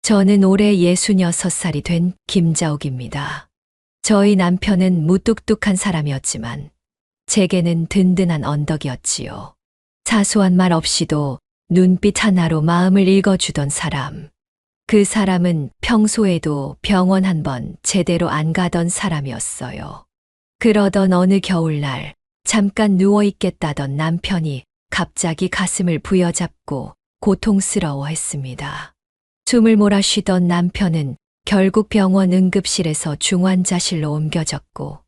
저는 올해 66살이 된 김자옥입니다. 저희 남편은 무뚝뚝한 사람이었지만 제게는 든든한 언덕이었지요. 사소한 말 없이도 눈빛 하나로 마음을 읽어주던 사람. 그 사람은 평소에도 병원 한 번 제대로 안 가던 사람이었어요. 그러던 어느 겨울날 잠깐 누워있겠다던 남편이 갑자기 가슴을 부여잡고 고통스러워했습니다. 숨을 몰아쉬던 남편은 결국 병원 응급실에서 중환자실로 옮겨졌고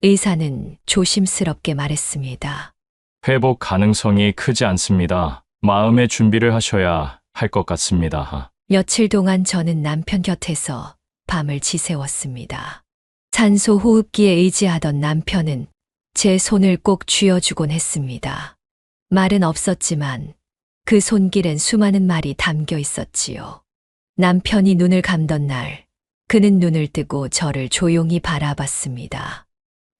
의사는 조심스럽게 말했습니다. 회복 가능성이 크지 않습니다. 마음의 준비를 하셔야 할 것 같습니다. 며칠 동안 저는 남편 곁에서 밤을 지새웠습니다. 산소 호흡기에 의지하던 남편은 제 손을 꼭 쥐어주곤 했습니다. 말은 없었지만 그 손길엔 수많은 말이 담겨 있었지요. 남편이 눈을 감던 날, 그는 눈을 뜨고 저를 조용히 바라봤습니다.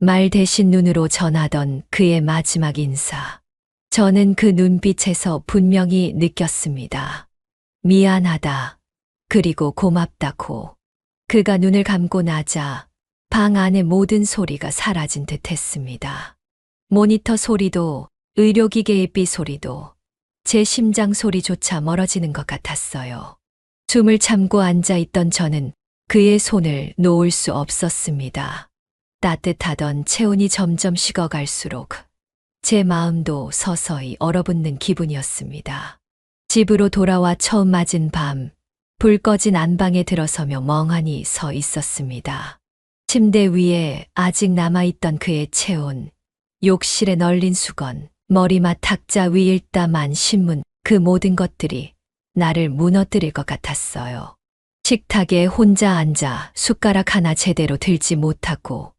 말 대신 눈으로 전하던 그의 마지막 인사. 저는 그 눈빛에서 분명히 느꼈습니다. 미안하다. 그리고 고맙다고. 그가 눈을 감고 나자 방 안의 모든 소리가 사라진 듯 했습니다. 모니터 소리도, 의료기계의 삐 소리도, 제 심장 소리조차 멀어지는 것 같았어요. 숨을 참고 앉아 있던 저는 그의 손을 놓을 수 없었습니다. 따뜻하던 체온이 점점 식어갈수록 제 마음도 서서히 얼어붙는 기분이었습니다. 집으로 돌아와 처음 맞은 밤, 불 꺼진 안방에 들어서며 멍하니 서 있었습니다. 침대 위에 아직 남아있던 그의 체온, 욕실에 널린 수건, 머리맡 탁자 위 일담한 신문, 그 모든 것들이 나를 무너뜨릴 것 같았어요. 식탁에 혼자 앉아 숟가락 하나 제대로 들지 못하고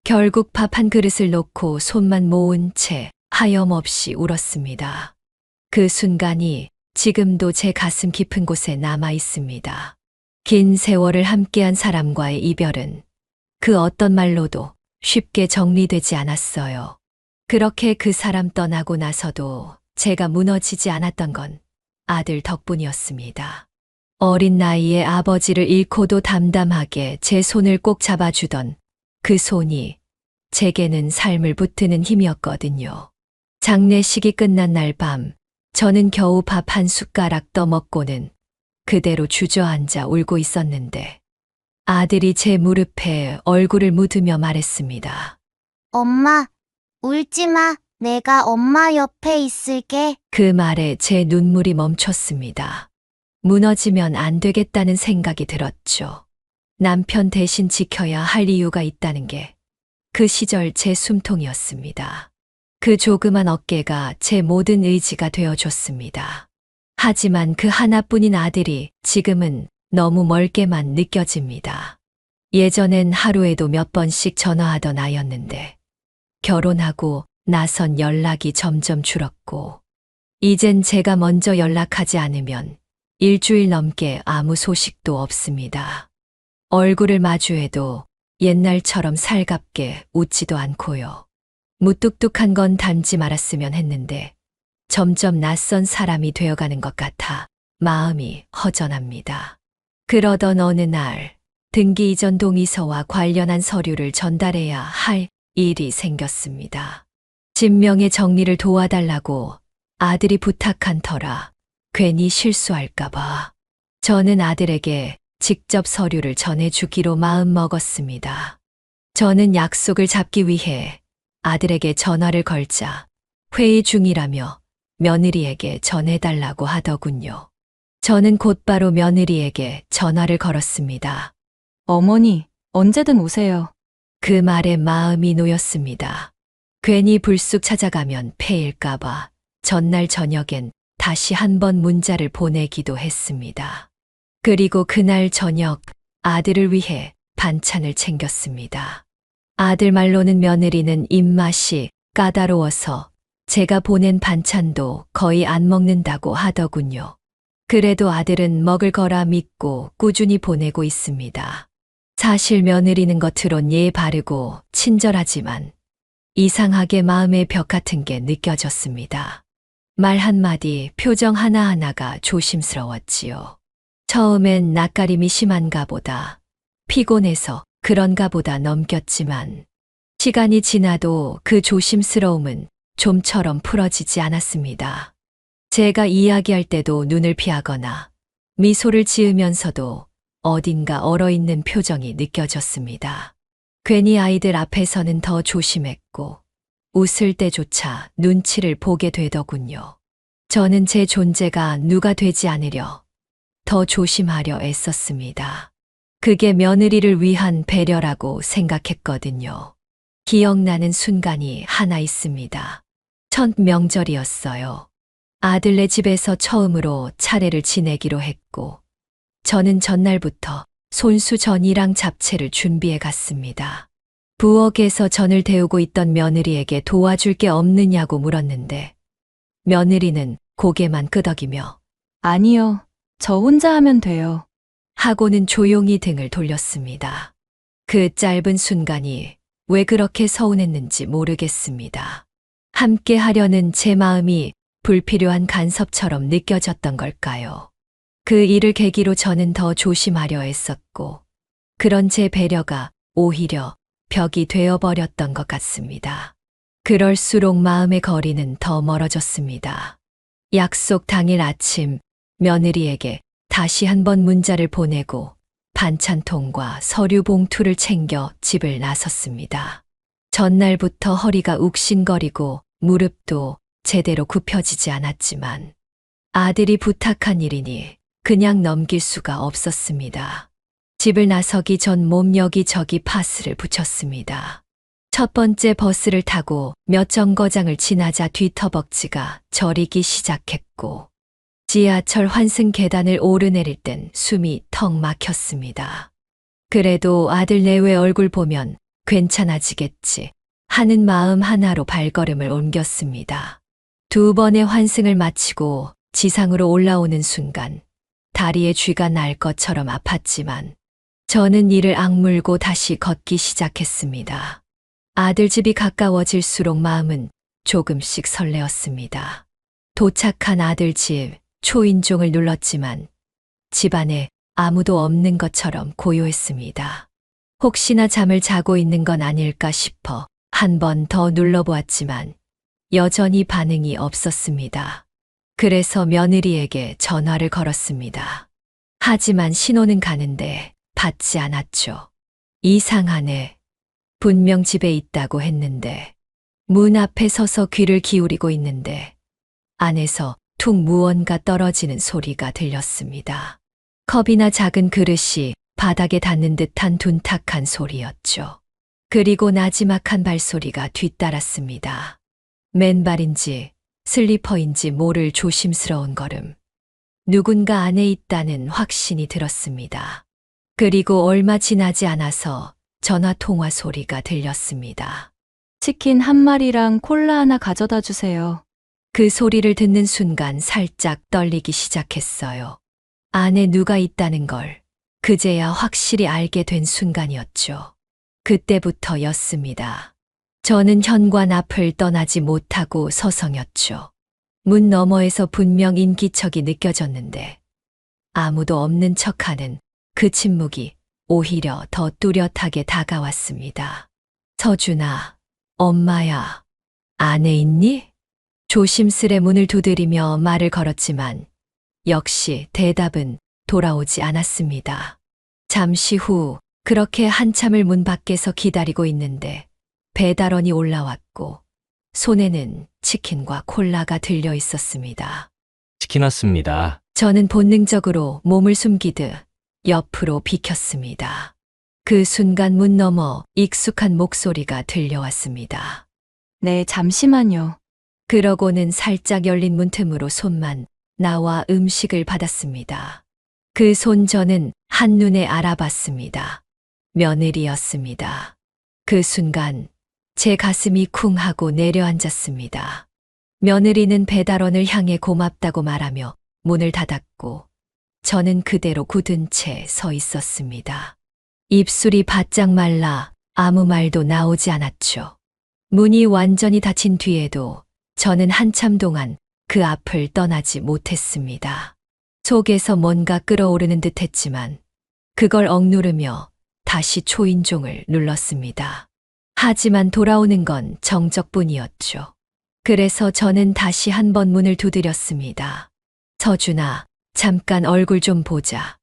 결국 밥 한 그릇을 놓고 손만 모은 채 하염없이 울었습니다. 그 순간이 지금도 제 가슴 깊은 곳에 남아 있습니다. 긴 세월을 함께한 사람과의 이별은 그 어떤 말로도 쉽게 정리되지 않았어요. 그렇게 그 사람 떠나고 나서도 제가 무너지지 않았던 건 아들 덕분이었습니다. 어린 나이에 아버지를 잃고도 담담하게 제 손을 꼭 잡아주던 그 손이 제게는 삶을 붙드는 힘이었거든요. 장례식이 끝난 날 밤, 저는 겨우 밥 한 숟가락 떠먹고는 그대로 주저앉아 울고 있었는데 아들이 제 무릎에 얼굴을 묻으며 말했습니다. 엄마, 울지 마. 내가 엄마 옆에 있을게. 그 말에 제 눈물이 멈췄습니다. 무너지면 안 되겠다는 생각이 들었죠. 남편 대신 지켜야 할 이유가 있다는 게 그 시절 제 숨통이었습니다. 그 조그만 어깨가 제 모든 의지가 되어줬습니다. 하지만 그 하나뿐인 아들이 지금은 너무 멀게만 느껴집니다. 예전엔 하루에도 몇 번씩 전화하던 아이였는데 결혼하고 나선 연락이 점점 줄었고 이젠 제가 먼저 연락하지 않으면 일주일 넘게 아무 소식도 없습니다. 얼굴을 마주해도 옛날처럼 살갑게 웃지도 않고요. 무뚝뚝한 건 닮지 말았으면 했는데 점점 낯선 사람이 되어가는 것 같아 마음이 허전합니다. 그러던 어느 날 등기 이전 동의서와 관련한 서류를 전달해야 할 일이 생겼습니다. 진명의 정리를 도와달라고 아들이 부탁한 터라 괜히 실수할까봐 저는 아들에게 직접 서류를 전해주기로 마음먹었습니다. 저는 약속을 잡기 위해 아들에게 전화를 걸자 회의 중이라며 며느리에게 전해달라고 하더군요. 저는 곧바로 며느리에게 전화를 걸었습니다. 어머니, 언제든 오세요. 그 말에 마음이 놓였습니다. 괜히 불쑥 찾아가면 패일까봐 전날 저녁엔 다시 한 번 문자를 보내기도 했습니다. 그리고 그날 저녁 아들을 위해 반찬을 챙겼습니다. 아들 말로는 며느리는 입맛이 까다로워서 제가 보낸 반찬도 거의 안 먹는다고 하더군요. 그래도 아들은 먹을 거라 믿고 꾸준히 보내고 있습니다. 사실 며느리는 겉으론 예 바르고 친절하지만 이상하게 마음의 벽 같은 게 느껴졌습니다. 말 한마디, 표정 하나하나가 조심스러웠지요. 처음엔 낯가림이 심한가 보다, 피곤해서 그런가 보다 넘겼지만 시간이 지나도 그 조심스러움은 좀처럼 풀어지지 않았습니다. 제가 이야기할 때도 눈을 피하거나 미소를 지으면서도 어딘가 얼어있는 표정이 느껴졌습니다. 괜히 아이들 앞에서는 더 조심했고 웃을 때조차 눈치를 보게 되더군요. 저는 제 존재가 누가 되지 않으려 더 조심하려 애썼습니다. 그게 며느리를 위한 배려라고 생각했거든요. 기억나는 순간이 하나 있습니다. 첫 명절이었어요. 아들네 집에서 처음으로 차례를 지내기로 했고, 저는 전날부터 손수전이랑 잡채를 준비해 갔습니다. 부엌에서 전을 데우고 있던 며느리에게 도와줄 게 없느냐고 물었는데, 며느리는 고개만 끄덕이며 아니요. 저 혼자 하면 돼요. 하고는 조용히 등을 돌렸습니다. 그 짧은 순간이 왜 그렇게 서운했는지 모르겠습니다. 함께 하려는 제 마음이 불필요한 간섭처럼 느껴졌던 걸까요? 그 일을 계기로 저는 더 조심하려 했었고, 그런 제 배려가 오히려 벽이 되어버렸던 것 같습니다. 그럴수록 마음의 거리는 더 멀어졌습니다. 약속 당일 아침 며느리에게 다시 한번 문자를 보내고 반찬통과 서류 봉투를 챙겨 집을 나섰습니다. 전날부터 허리가 욱신거리고 무릎도 제대로 굽혀지지 않았지만 아들이 부탁한 일이니 그냥 넘길 수가 없었습니다. 집을 나서기 전 몸 여기저기 파스를 붙였습니다. 첫 번째 버스를 타고 몇 정거장을 지나자 뒤터벅지가 저리기 시작했고, 지하철 환승 계단을 오르내릴 땐 숨이 턱 막혔습니다. 그래도 아들 내외 얼굴 보면 괜찮아지겠지 하는 마음 하나로 발걸음을 옮겼습니다. 두 번의 환승을 마치고 지상으로 올라오는 순간 다리에 쥐가 날 것처럼 아팠지만 저는 이를 악물고 다시 걷기 시작했습니다. 아들 집이 가까워질수록 마음은 조금씩 설레었습니다. 도착한 아들 집 초인종을 눌렀지만 집안에 아무도 없는 것처럼 고요했습니다. 혹시나 잠을 자고 있는 건 아닐까 싶어 한 번 더 눌러보았지만 여전히 반응이 없었습니다. 그래서 며느리에게 전화를 걸었습니다. 하지만 신호는 가는데 받지 않았죠. 이상하네. 분명 집에 있다고 했는데 문 앞에 서서 귀를 기울이고 있는데 안에서 툭 무언가 떨어지는 소리가 들렸습니다. 컵이나 작은 그릇이 바닥에 닿는 듯한 둔탁한 소리였죠. 그리고 나지막한 발소리가 뒤따랐습니다. 맨발인지 슬리퍼인지 모를 조심스러운 걸음. 누군가 안에 있다는 확신이 들었습니다. 그리고 얼마 지나지 않아서 전화 통화 소리가 들렸습니다. 치킨 한 마리랑 콜라 하나 가져다 주세요. 그 소리를 듣는 순간 살짝 떨리기 시작했어요. 안에 누가 있다는 걸 그제야 확실히 알게 된 순간이었죠. 그때부터였습니다. 저는 현관 앞을 떠나지 못하고 서성였죠. 문 너머에서 분명 인기척이 느껴졌는데 아무도 없는 척하는 그 침묵이 오히려 더 뚜렷하게 다가왔습니다. 서준아, 엄마야, 안에 있니? 조심스레 문을 두드리며 말을 걸었지만 역시 대답은 돌아오지 않았습니다. 잠시 후 그렇게 한참을 문 밖에서 기다리고 있는데 배달원이 올라왔고 손에는 치킨과 콜라가 들려 있었습니다. 치킨 왔습니다. 저는 본능적으로 몸을 숨기듯 옆으로 비켰습니다. 그 순간 문 너머 익숙한 목소리가 들려왔습니다. 네, 잠시만요. 그러고는 살짝 열린 문틈으로 손만 나와 음식을 받았습니다. 그 손 저는 한눈에 알아봤습니다. 며느리였습니다. 그 순간 제 가슴이 쿵 하고 내려앉았습니다. 며느리는 배달원을 향해 고맙다고 말하며 문을 닫았고 저는 그대로 굳은 채 서 있었습니다. 입술이 바짝 말라 아무 말도 나오지 않았죠. 문이 완전히 닫힌 뒤에도 저는 한참 동안 그 앞을 떠나지 못했습니다. 속에서 뭔가 끓어오르는 듯 했지만 그걸 억누르며 다시 초인종을 눌렀습니다. 하지만 돌아오는 건 정적뿐이었죠. 그래서 저는 다시 한 번 문을 두드렸습니다. 서준아, 잠깐 얼굴 좀 보자.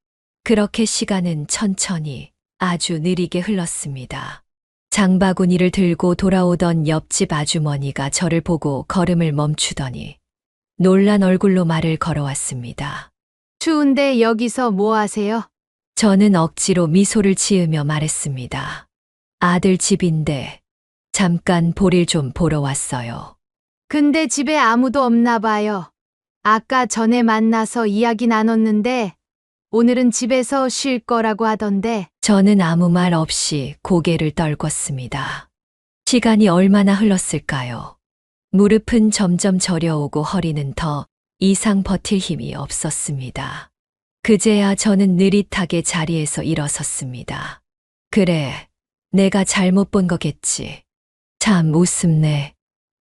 그렇게 시간은 천천히 아주 느리게 흘렀습니다. 장바구니를 들고 돌아오던 옆집 아주머니가 저를 보고 걸음을 멈추더니 놀란 얼굴로 말을 걸어왔습니다. 추운데 여기서 뭐 하세요? 저는 억지로 미소를 지으며 말했습니다. 아들 집인데 잠깐 볼일 좀 보러 왔어요. 근데 집에 아무도 없나 봐요. 아까 전에 만나서 이야기 나눴는데 오늘은 집에서 쉴 거라고 하던데. 저는 아무 말 없이 고개를 떨궜습니다. 시간이 얼마나 흘렀을까요? 무릎은 점점 저려오고 허리는 더 이상 버틸 힘이 없었습니다. 그제야 저는 느릿하게 자리에서 일어섰습니다. 그래, 내가 잘못 본 거겠지. 참 우습네.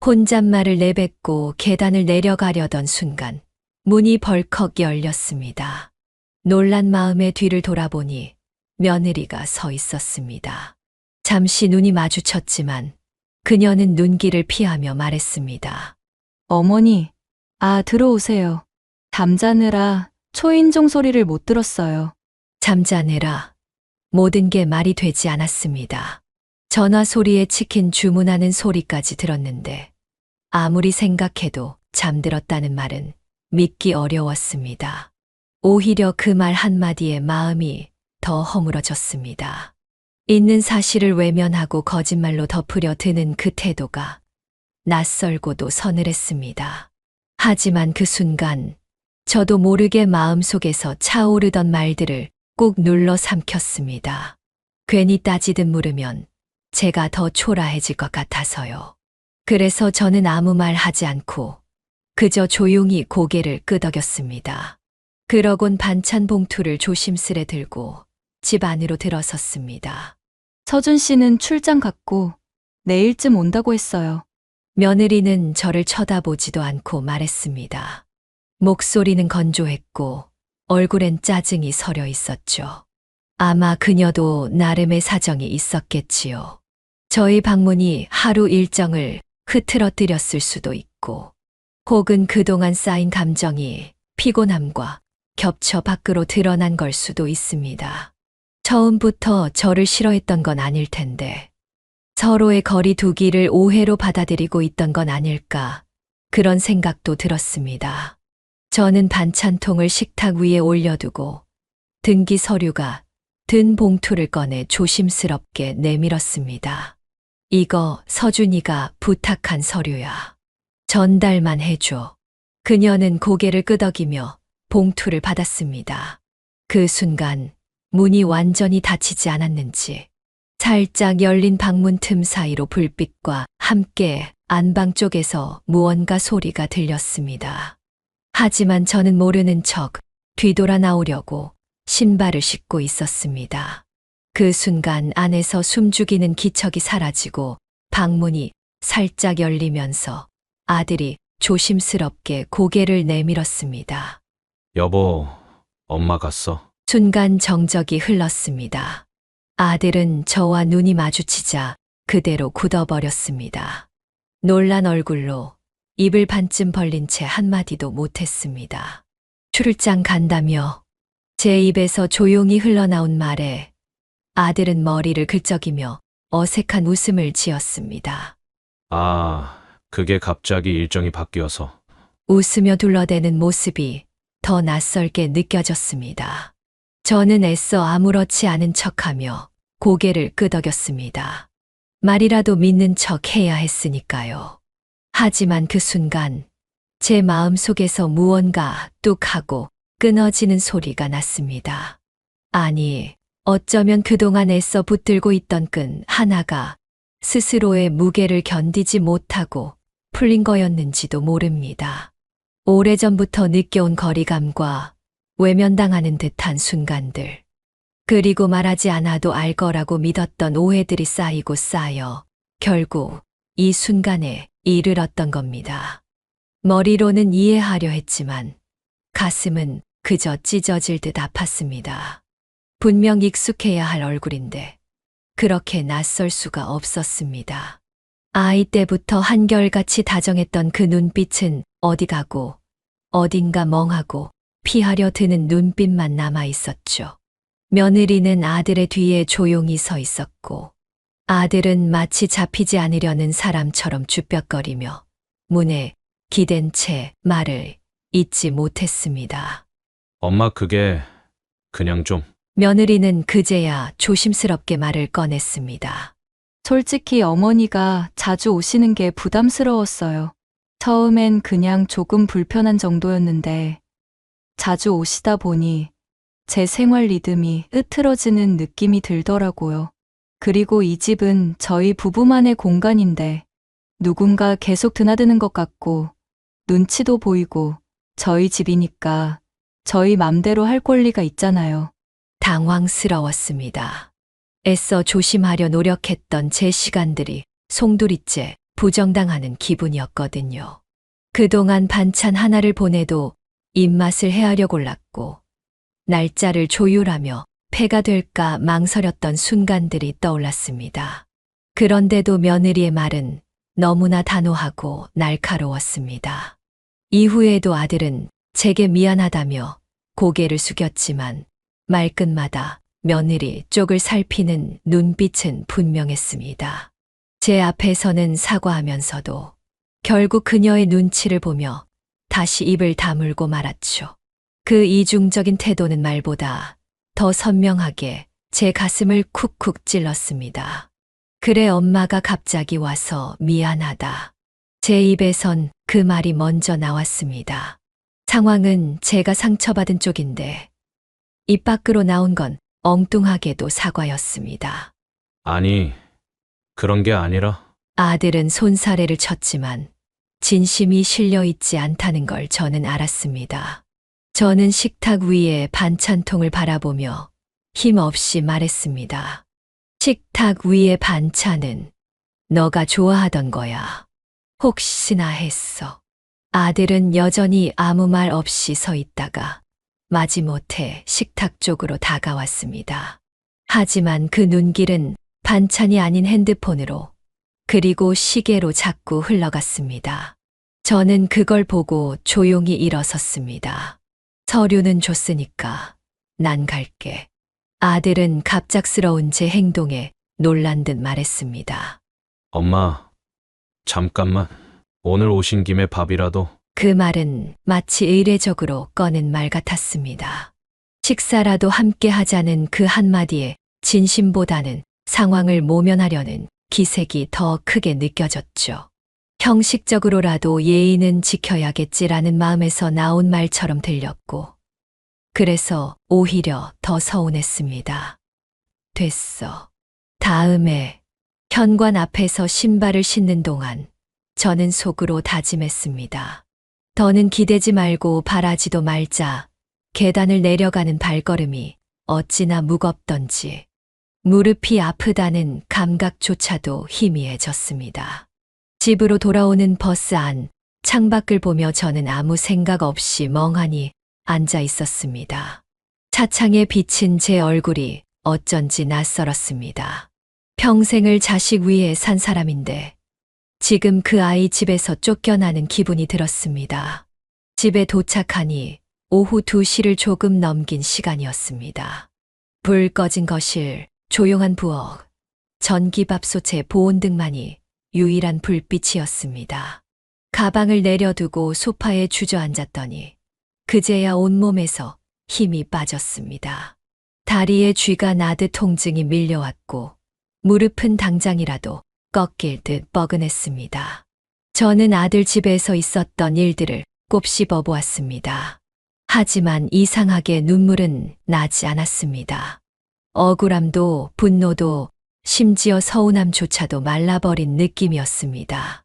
혼잣말을 내뱉고 계단을 내려가려던 순간 문이 벌컥 열렸습니다. 놀란 마음에 뒤를 돌아보니 며느리가 서 있었습니다. 잠시 눈이 마주쳤지만 그녀는 눈길을 피하며 말했습니다. 어머니, 들어오세요. 잠자느라 초인종 소리를 못 들었어요. 잠자느라 모든 게 말이 되지 않았습니다. 전화 소리에 치킨 주문하는 소리까지 들었는데 아무리 생각해도 잠들었다는 말은 믿기 어려웠습니다. 오히려 그 말 한마디에 마음이 더 허물어졌습니다. 있는 사실을 외면하고 거짓말로 덮으려 드는 그 태도가 낯설고도 서늘했습니다. 하지만 그 순간 저도 모르게 마음속에서 차오르던 말들을 꾹 눌러 삼켰습니다. 괜히 따지듯 물으면 제가 더 초라해질 것 같아서요. 그래서 저는 아무 말 하지 않고 그저 조용히 고개를 끄덕였습니다. 그러곤 반찬 봉투를 조심스레 들고 집 안으로 들어섰습니다. 서준 씨는 출장 갔고 내일쯤 온다고 했어요. 며느리는 저를 쳐다보지도 않고 말했습니다. 목소리는 건조했고 얼굴엔 짜증이 서려 있었죠. 아마 그녀도 나름의 사정이 있었겠지요. 저희 방문이 하루 일정을 흐트러뜨렸을 수도 있고 혹은 그동안 쌓인 감정이 피곤함과 겹쳐 밖으로 드러난 걸 수도 있습니다. 처음부터 저를 싫어했던 건 아닐 텐데 서로의 거리 두기를 오해로 받아들이고 있던 건 아닐까 그런 생각도 들었습니다. 저는 반찬통을 식탁 위에 올려두고 등기 서류가 든 봉투를 꺼내 조심스럽게 내밀었습니다. 이거 서준이가 부탁한 서류야. 전달만 해줘. 그녀는 고개를 끄덕이며 봉투를 받았습니다. 그 순간 문이 완전히 닫히지 않았는지 살짝 열린 방문 틈 사이로 불빛과 함께 안방 쪽에서 무언가 소리가 들렸습니다. 하지만 저는 모르는 척 뒤돌아 나오려고 신발을 신고 있었습니다. 그 순간 안에서 숨죽이는 기척이 사라지고 방문이 살짝 열리면서 아들이 조심스럽게 고개를 내밀었습니다. 여보, 엄마 갔어. 순간 정적이 흘렀습니다. 아들은 저와 눈이 마주치자 그대로 굳어버렸습니다. 놀란 얼굴로 입을 반쯤 벌린 채 한마디도 못했습니다. 출장 간다며 제 입에서 조용히 흘러나온 말에 아들은 머리를 긁적이며 어색한 웃음을 지었습니다. 그게 갑자기 일정이 바뀌어서. 웃으며 둘러대는 모습이 더 낯설게 느껴졌습니다. 저는 애써 아무렇지 않은 척하며 고개를 끄덕였습니다. 말이라도 믿는 척 해야 했으니까요. 하지만 그 순간 제 마음속에서 무언가 뚝 하고 끊어지는 소리가 났습니다. 아니, 어쩌면 그동안 애써 붙들고 있던 끈 하나가 스스로의 무게를 견디지 못하고 풀린 거였는지도 모릅니다. 오래전부터 느껴온 거리감과 외면당하는 듯한 순간들, 그리고 말하지 않아도 알 거라고 믿었던 오해들이 쌓이고 쌓여 결국 이 순간에 이르렀던 겁니다. 머리로는 이해하려 했지만 가슴은 그저 찢어질 듯 아팠습니다. 분명 익숙해야 할 얼굴인데 그렇게 낯설 수가 없었습니다. 아이 때부터 한결같이 다정했던 그 눈빛은 어디 가고 어딘가 멍하고 피하려 드는 눈빛만 남아 있었죠. 며느리는 아들의 뒤에 조용히 서 있었고 아들은 마치 잡히지 않으려는 사람처럼 쭈뼛거리며 문에 기댄 채 말을 잇지 못했습니다. 엄마 그게 그냥 좀. 며느리는 그제야 조심스럽게 말을 꺼냈습니다. 솔직히 어머니가 자주 오시는 게 부담스러웠어요. 처음엔 그냥 조금 불편한 정도였는데 자주 오시다 보니 제 생활 리듬이 흐트러지는 느낌이 들더라고요. 그리고 이 집은 저희 부부만의 공간인데 누군가 계속 드나드는 것 같고 눈치도 보이고 저희 집이니까 저희 맘대로 할 권리가 있잖아요. 당황스러웠습니다. 애써 조심하려 노력했던 제 시간들이 송두리째 부정당하는 기분이었거든요. 그동안 반찬 하나를 보내도 입맛을 헤아려 골랐고 날짜를 조율하며 폐가 될까 망설였던 순간들이 떠올랐습니다. 그런데도 며느리의 말은 너무나 단호하고 날카로웠습니다. 이후에도 아들은 제게 미안하다며 고개를 숙였지만 말끝마다 며느리 쪽을 살피는 눈빛은 분명했습니다. 제 앞에서는 사과하면서도 결국 그녀의 눈치를 보며 다시 입을 다물고 말았죠. 그 이중적인 태도는 말보다 더 선명하게 제 가슴을 쿡쿡 찔렀습니다. 그래 엄마가 갑자기 와서 미안하다. 제 입에선 그 말이 먼저 나왔습니다. 상황은 제가 상처받은 쪽인데 입 밖으로 나온 건 엉뚱하게도 사과였습니다. 아니, 그런 게 아니라. 아들은 손사래를 쳤지만 진심이 실려 있지 않다는 걸 저는 알았습니다. 저는 식탁 위에 반찬통을 바라보며 힘없이 말했습니다. 식탁 위의 반찬은 너가 좋아하던 거야. 혹시나 했어. 아들은 여전히 아무 말 없이 서 있다가 마지못해 식탁 쪽으로 다가왔습니다. 하지만 그 눈길은 반찬이 아닌 핸드폰으로 그리고 시계로 자꾸 흘러갔습니다. 저는 그걸 보고 조용히 일어섰습니다. 서류는 줬으니까 난 갈게. 아들은 갑작스러운 제 행동에 놀란 듯 말했습니다. 엄마, 잠깐만. 오늘 오신 김에 밥이라도. 그 말은 마치 의례적으로 꺼낸 말 같았습니다. 식사라도 함께 하자는 그 한마디에 진심보다는 상황을 모면하려는 기색이 더 크게 느껴졌죠. 형식적으로라도 예의는 지켜야겠지라는 마음에서 나온 말처럼 들렸고, 그래서 오히려 더 서운했습니다. 됐어. 다음에 현관 앞에서 신발을 신는 동안 저는 속으로 다짐했습니다. 더는 기대지 말고 바라지도 말자. 계단을 내려가는 발걸음이 어찌나 무겁던지 무릎이 아프다는 감각조차도 희미해졌습니다. 집으로 돌아오는 버스 안 창밖을 보며 저는 아무 생각 없이 멍하니 앉아 있었습니다. 차창에 비친 제 얼굴이 어쩐지 낯설었습니다. 평생을 자식 위에 산 사람인데 지금 그 아이 집에서 쫓겨나는 기분이 들었습니다. 집에 도착하니 오후 2시를 조금 넘긴 시간이었습니다. 불 꺼진 거실, 조용한 부엌, 전기밥솥에 보온 등만이 유일한 불빛이었습니다. 가방을 내려두고 소파에 주저앉았더니 그제야 온몸에서 힘이 빠졌습니다. 다리에 쥐가 나듯 통증이 밀려왔고 무릎은 당장이라도 꺾일 듯 뻐근했습니다. 저는 아들 집에서 있었던 일들을 곱씹어 보았습니다. 하지만 이상하게 눈물은 나지 않았습니다. 억울함도 분노도 심지어 서운함조차도 말라버린 느낌이었습니다.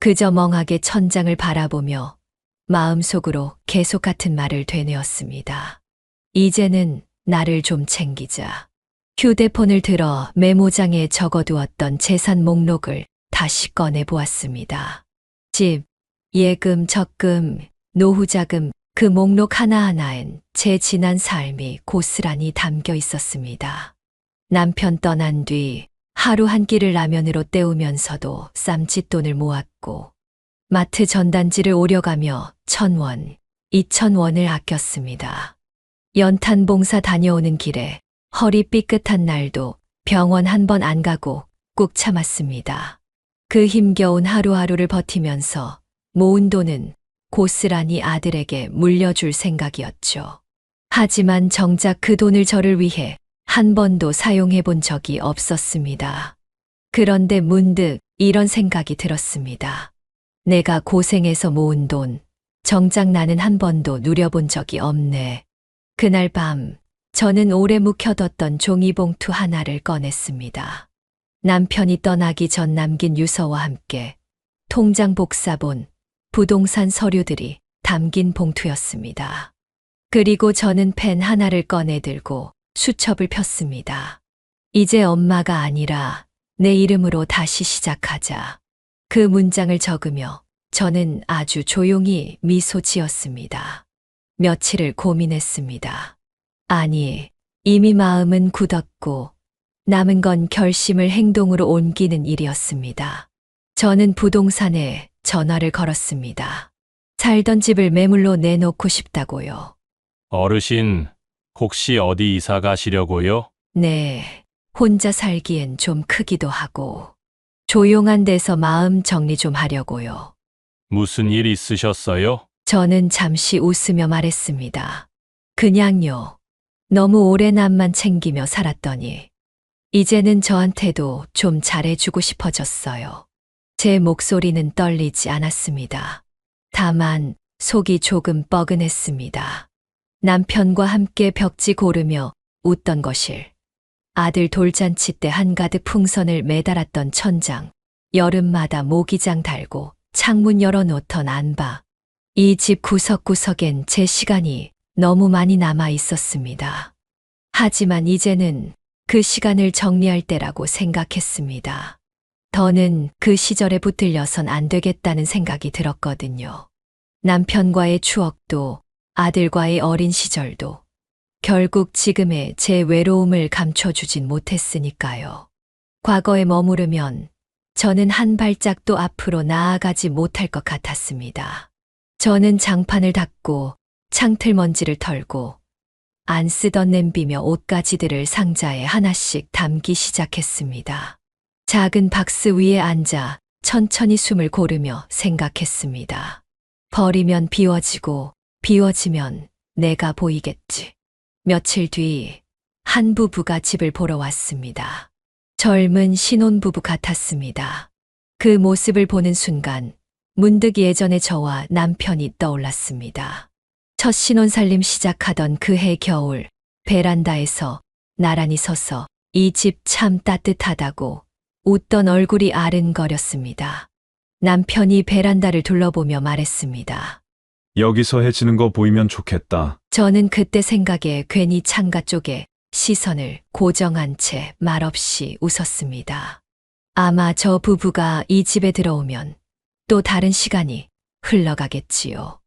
그저 멍하게 천장을 바라보며 마음속으로 계속 같은 말을 되뇌었습니다. 이제는 나를 좀 챙기자. 휴대폰을 들어 메모장에 적어두었던 재산 목록을 다시 꺼내 보았습니다. 집, 예금, 적금, 노후자금, 그 목록 하나하나엔 제 지난 삶이 고스란히 담겨 있었습니다. 남편 떠난 뒤 하루 한 끼를 라면으로 때우면서도 쌈짓돈을 모았고 마트 전단지를 오려가며 1,000원, 2,000원을 아꼈습니다. 연탄 봉사 다녀오는 길에 허리 삐끗한 날도 병원 한 번 안 가고 꾹 참았습니다. 그 힘겨운 하루하루를 버티면서 모은 돈은 고스란히 아들에게 물려줄 생각이었죠. 하지만 정작 그 돈을 저를 위해 한 번도 사용해 본 적이 없었습니다. 그런데 문득 이런 생각이 들었습니다. 내가 고생해서 모은 돈, 정작 나는 한 번도 누려본 적이 없네. 그날 밤, 저는 오래 묵혀뒀던 종이봉투 하나를 꺼냈습니다. 남편이 떠나기 전 남긴 유서와 함께 통장 복사본, 부동산 서류들이 담긴 봉투였습니다. 그리고 저는 펜 하나를 꺼내 들고 수첩을 폈습니다. 이제 엄마가 아니라 내 이름으로 다시 시작하자. 그 문장을 적으며 저는 아주 조용히 미소 지었습니다. 며칠을 고민했습니다. 아니, 이미 마음은 굳었고 남은 건 결심을 행동으로 옮기는 일이었습니다. 저는 부동산에 전화를 걸었습니다. 살던 집을 매물로 내놓고 싶다고요. 어르신, 혹시 어디 이사 가시려고요? 네, 혼자 살기엔 좀 크기도 하고 조용한 데서 마음 정리 좀 하려고요. 무슨 일 있으셨어요? 저는 잠시 웃으며 말했습니다. 그냥요. 너무 오래 남만 챙기며 살았더니 이제는 저한테도 좀 잘해주고 싶어졌어요. 제 목소리는 떨리지 않았습니다. 다만 속이 조금 뻐근했습니다. 남편과 함께 벽지 고르며 웃던 거실, 아들 돌잔치 때 한가득 풍선을 매달았던 천장, 여름마다 모기장 달고 창문 열어놓던 안바, 이 집 구석구석엔 제 시간이 너무 많이 남아 있었습니다. 하지만 이제는 그 시간을 정리할 때라고 생각했습니다. 더는 그 시절에 붙들려선 안 되겠다는 생각이 들었거든요. 남편과의 추억도 아들과의 어린 시절도 결국 지금의 제 외로움을 감춰주진 못했으니까요. 과거에 머무르면 저는 한 발짝도 앞으로 나아가지 못할 것 같았습니다. 저는 장판을 닫고 창틀 먼지를 털고 안 쓰던 냄비며 옷가지들을 상자에 하나씩 담기 시작했습니다. 작은 박스 위에 앉아 천천히 숨을 고르며 생각했습니다. 버리면 비워지고 비워지면 내가 보이겠지. 며칠 뒤 한 부부가 집을 보러 왔습니다. 젊은 신혼부부 같았습니다. 그 모습을 보는 순간 문득 예전의 저와 남편이 떠올랐습니다. 첫 신혼살림 시작하던 그해 겨울 베란다에서 나란히 서서 이 집 참 따뜻하다고 웃던 얼굴이 아른거렸습니다. 남편이 베란다를 둘러보며 말했습니다. 여기서 해지는 거 보이면 좋겠다. 저는 그때 생각에 괜히 창가 쪽에 시선을 고정한 채 말없이 웃었습니다. 아마 저 부부가 이 집에 들어오면 또 다른 시간이 흘러가겠지요.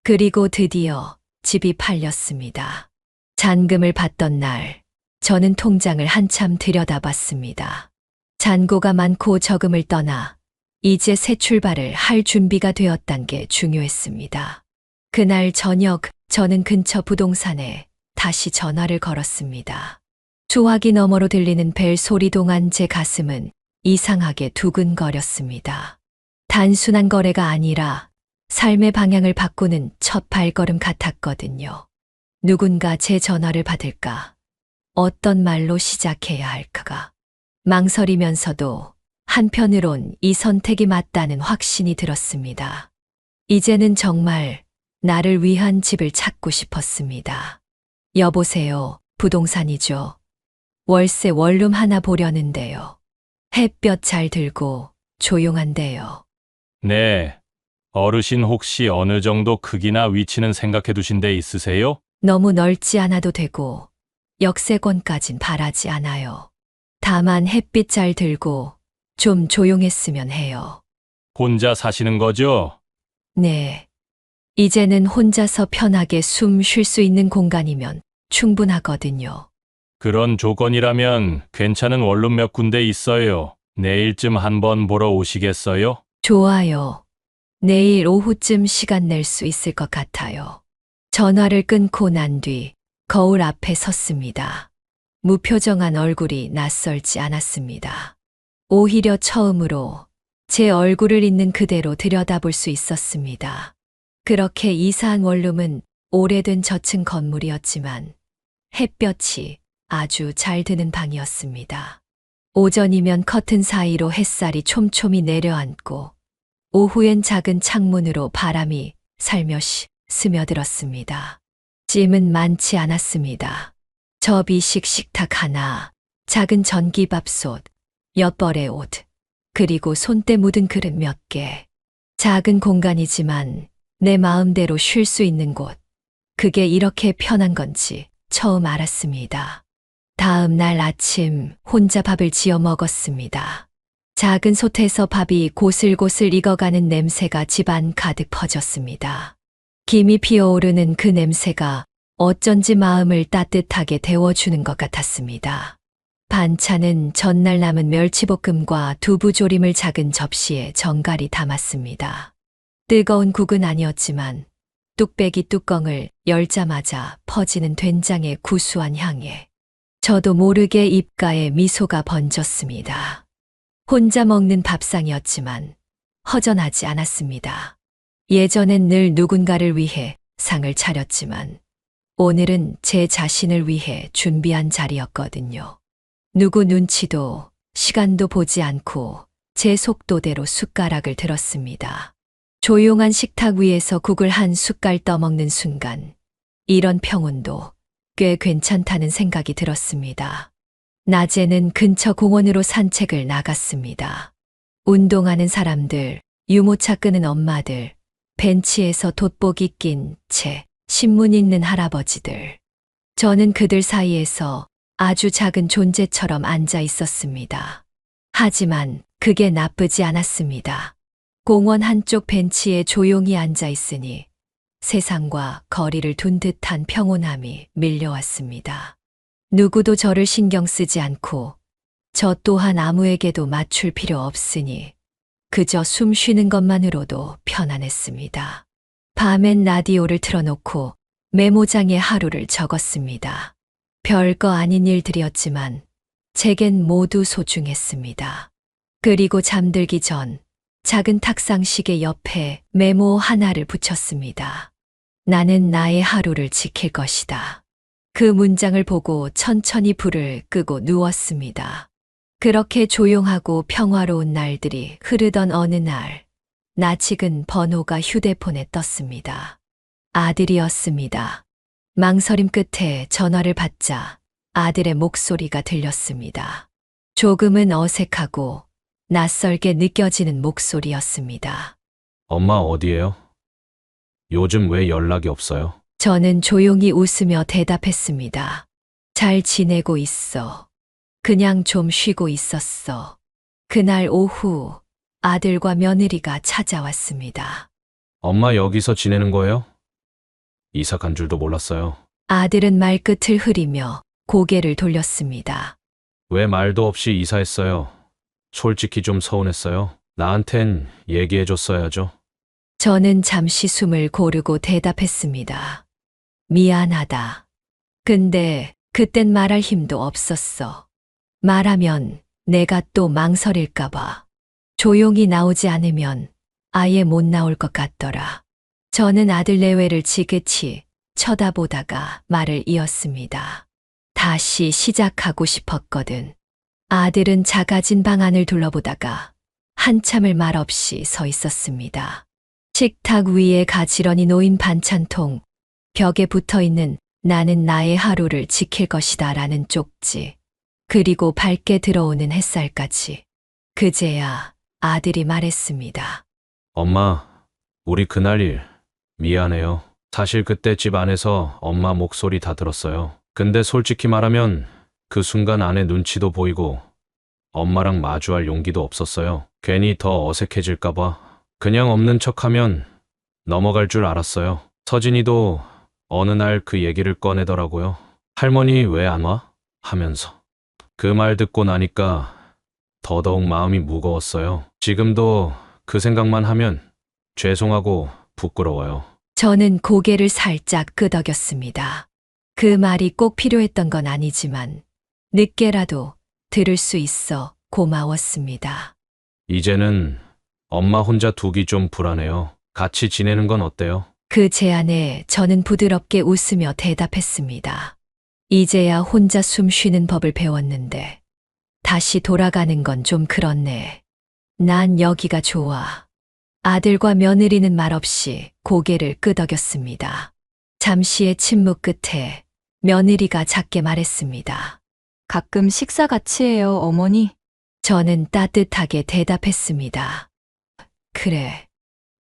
그리고 드디어 집이 팔렸습니다. 잔금을 받던 날, 저는 통장을 한참 들여다봤습니다. 잔고가 많고 적음을 떠나 이제 새 출발을 할 준비가 되었단 게 중요했습니다. 그날 저녁 저는 근처 부동산에 다시 전화를 걸었습니다. 수화기 너머로 들리는 벨 소리 동안 제 가슴은 이상하게 두근거렸습니다. 단순한 거래가 아니라 삶의 방향을 바꾸는 첫 발걸음 같았거든요. 누군가 제 전화를 받을까? 어떤 말로 시작해야 할까가 망설이면서도 한편으론 이 선택이 맞다는 확신이 들었습니다. 이제는 정말 나를 위한 집을 찾고 싶었습니다. 여보세요, 부동산이죠. 월세 원룸 하나 보려는데요. 햇볕 잘 들고 조용한데요. 네. 어르신 혹시 어느 정도 크기나 위치는 생각해 두신 데 있으세요? 너무 넓지 않아도 되고 역세권까진 바라지 않아요. 다만 햇빛 잘 들고 좀 조용했으면 해요. 혼자 사시는 거죠? 네. 이제는 혼자서 편하게 숨 쉴 수 있는 공간이면 충분하거든요. 그런 조건이라면 괜찮은 원룸 몇 군데 있어요. 내일쯤 한번 보러 오시겠어요? 좋아요. 내일 오후쯤 시간 낼 수 있을 것 같아요. 전화를 끊고 난 뒤 거울 앞에 섰습니다. 무표정한 얼굴이 낯설지 않았습니다. 오히려 처음으로 제 얼굴을 있는 그대로 들여다볼 수 있었습니다. 그렇게 이사한 원룸은 오래된 저층 건물이었지만 햇볕이 아주 잘 드는 방이었습니다. 오전이면 커튼 사이로 햇살이 촘촘히 내려앉고 오후엔 작은 창문으로 바람이 살며시 스며들었습니다. 짐은 많지 않았습니다. 접이식 식탁 하나, 작은 전기밥솥, 몇 벌의 옷, 그리고 손때 묻은 그릇 몇 개. 작은 공간이지만 내 마음대로 쉴 수 있는 곳. 그게 이렇게 편한 건지 처음 알았습니다. 다음 날 아침 혼자 밥을 지어 먹었습니다. 작은 솥에서 밥이 고슬고슬 익어가는 냄새가 집안 가득 퍼졌습니다. 김이 피어오르는 그 냄새가 어쩐지 마음을 따뜻하게 데워주는 것 같았습니다. 반찬은 전날 남은 멸치볶음과 두부조림을 작은 접시에 정갈히 담았습니다. 뜨거운 국은 아니었지만 뚝배기 뚜껑을 열자마자 퍼지는 된장의 구수한 향에 저도 모르게 입가에 미소가 번졌습니다. 혼자 먹는 밥상이었지만 허전하지 않았습니다. 예전엔 늘 누군가를 위해 상을 차렸지만 오늘은 제 자신을 위해 준비한 자리였거든요. 누구 눈치도 시간도 보지 않고 제 속도대로 숟가락을 들었습니다. 조용한 식탁 위에서 국을 한 숟갈 떠먹는 순간 이런 평온도 꽤 괜찮다는 생각이 들었습니다. 낮에는 근처 공원으로 산책을 나갔습니다. 운동하는 사람들, 유모차 끄는 엄마들, 벤치에서 돋보기 낀 채 신문 읽는 할아버지들. 저는 그들 사이에서 아주 작은 존재처럼 앉아 있었습니다. 하지만 그게 나쁘지 않았습니다. 공원 한쪽 벤치에 조용히 앉아 있으니 세상과 거리를 둔 듯한 평온함이 밀려왔습니다. 누구도 저를 신경 쓰지 않고 저 또한 아무에게도 맞출 필요 없으니 그저 숨 쉬는 것만으로도 편안했습니다. 밤엔 라디오를 틀어놓고 메모장에 하루를 적었습니다. 별거 아닌 일들이었지만 제겐 모두 소중했습니다. 그리고 잠들기 전 작은 탁상시계 옆에 메모 하나를 붙였습니다. 나는 나의 하루를 지킬 것이다. 그 문장을 보고 천천히 불을 끄고 누웠습니다. 그렇게 조용하고 평화로운 날들이 흐르던 어느 날, 낯익은 번호가 휴대폰에 떴습니다. 아들이었습니다. 망설임 끝에 전화를 받자 아들의 목소리가 들렸습니다. 조금은 어색하고 낯설게 느껴지는 목소리였습니다. 엄마 어디에요? 요즘 왜 연락이 없어요? 저는 조용히 웃으며 대답했습니다. 잘 지내고 있어. 그냥 좀 쉬고 있었어. 그날 오후 아들과 며느리가 찾아왔습니다. 엄마 여기서 지내는 거예요? 이사 간 줄도 몰랐어요. 아들은 말끝을 흐리며 고개를 돌렸습니다. 왜 말도 없이 이사했어요? 솔직히 좀 서운했어요. 나한텐 얘기해줬어야죠. 저는 잠시 숨을 고르고 대답했습니다. 미안하다. 근데 그땐 말할 힘도 없었어. 말하면 내가 또 망설일까봐. 조용히 나오지 않으면 아예 못 나올 것 같더라. 저는 아들 내외를 지그치 쳐다보다가 말을 이었습니다. 다시 시작하고 싶었거든. 아들은 작아진 방 안을 둘러보다가 한참을 말없이 서 있었습니다. 식탁 위에 가지런히 놓인 반찬통, 벽에 붙어있는 나는 나의 하루를 지킬 것이다 라는 쪽지, 그리고 밝게 들어오는 햇살까지. 그제야 아들이 말했습니다. 엄마, 우리 그날 일 미안해요. 사실 그때 집 안에서 엄마 목소리 다 들었어요. 근데 솔직히 말하면 그 순간 안에 눈치도 보이고 엄마랑 마주할 용기도 없었어요. 괜히 더 어색해질까봐. 그냥 없는 척하면 넘어갈 줄 알았어요. 서진이도 어느 날 그 얘기를 꺼내더라고요. 할머니 왜 안 와? 하면서. 그 말 듣고 나니까 더더욱 마음이 무거웠어요. 지금도 그 생각만 하면 죄송하고 부끄러워요. 저는 고개를 살짝 끄덕였습니다. 그 말이 꼭 필요했던 건 아니지만 늦게라도 들을 수 있어 고마웠습니다. 이제는 엄마 혼자 두기 좀 불안해요. 같이 지내는 건 어때요? 그 제안에 저는 부드럽게 웃으며 대답했습니다. 이제야 혼자 숨 쉬는 법을 배웠는데 다시 돌아가는 건 좀 그렇네. 난 여기가 좋아. 아들과 며느리는 말없이 고개를 끄덕였습니다. 잠시의 침묵 끝에 며느리가 작게 말했습니다. 가끔 식사 같이 해요, 어머니. 저는 따뜻하게 대답했습니다. 그래.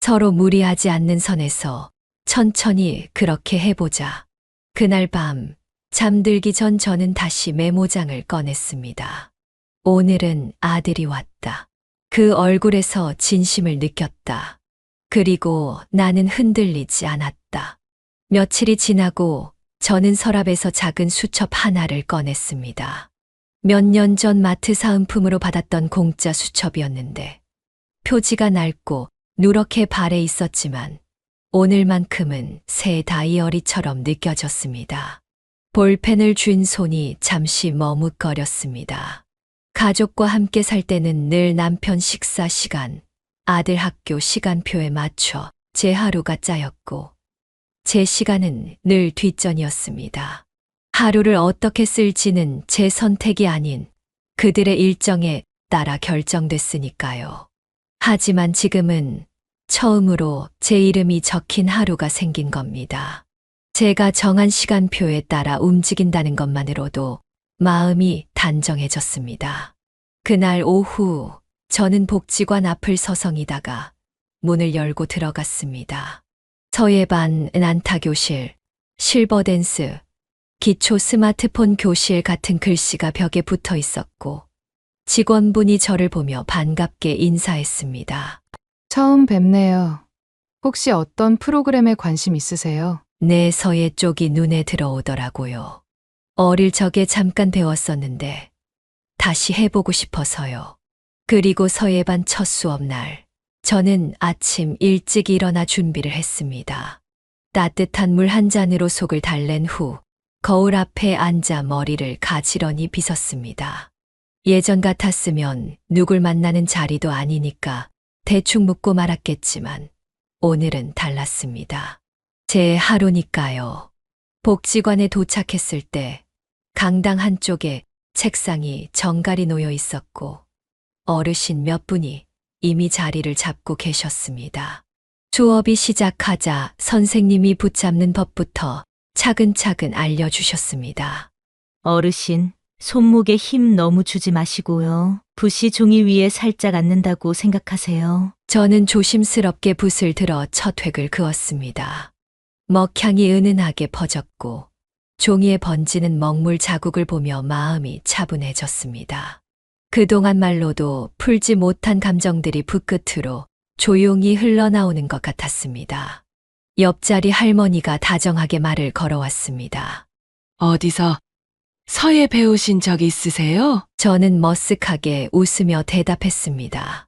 서로 무리하지 않는 선에서 천천히 그렇게 해보자. 그날 밤 잠들기 전 저는 다시 메모장을 꺼냈습니다. 오늘은 아들이 왔다. 그 얼굴에서 진심을 느꼈다. 그리고 나는 흔들리지 않았다. 며칠이 지나고 저는 서랍에서 작은 수첩 하나를 꺼냈습니다. 몇 년 전 마트 사은품으로 받았던 공짜 수첩이었는데 표지가 낡고 누렇게 발에 있었지만 오늘만큼은 새 다이어리처럼 느껴졌습니다. 볼펜을 쥔 손이 잠시 머뭇거렸습니다. 가족과 함께 살 때는 늘 남편 식사 시간, 아들 학교 시간표에 맞춰 제 하루가 짜였고 제 시간은 늘 뒷전이었습니다. 하루를 어떻게 쓸지는 제 선택이 아닌 그들의 일정에 따라 결정됐으니까요. 하지만 지금은 처음으로 제 이름이 적힌 하루가 생긴 겁니다. 제가 정한 시간표에 따라 움직인다는 것만으로도 마음이 단정해졌습니다. 그날 오후 저는 복지관 앞을 서성이다가 문을 열고 들어갔습니다. 서예반, 난타교실, 실버댄스, 기초 스마트폰 교실 같은 글씨가 벽에 붙어 있었고 직원분이 저를 보며 반갑게 인사했습니다. 처음 뵙네요. 혹시 어떤 프로그램에 관심 있으세요? 내 서예 쪽이 눈에 들어오더라고요. 어릴 적에 잠깐 배웠었는데 다시 해보고 싶어서요. 그리고 서예반 첫 수업 날 저는 아침 일찍 일어나 준비를 했습니다. 따뜻한 물 한 잔으로 속을 달랜 후 거울 앞에 앉아 머리를 가지런히 빗었습니다. 예전 같았으면 누굴 만나는 자리도 아니니까 대충 묻고 말았겠지만 오늘은 달랐습니다. 제 하루니까요. 복지관에 도착했을 때 강당 한쪽에 책상이 정갈이 놓여 있었고 어르신 몇 분이 이미 자리를 잡고 계셨습니다. 수업이 시작하자 선생님이 붙잡는 법부터 차근차근 알려주셨습니다. 어르신, 손목에 힘 너무 주지 마시고요. 붓이 종이 위에 살짝 앉는다고 생각하세요. 저는 조심스럽게 붓을 들어 첫 획을 그었습니다. 먹향이 은은하게 퍼졌고 종이에 번지는 먹물 자국을 보며 마음이 차분해졌습니다. 그동안 말로도 풀지 못한 감정들이 붓끝으로 조용히 흘러나오는 것 같았습니다. 옆자리 할머니가 다정하게 말을 걸어왔습니다. 어디서 서예 배우신 적 있으세요? 저는 머쓱하게 웃으며 대답했습니다.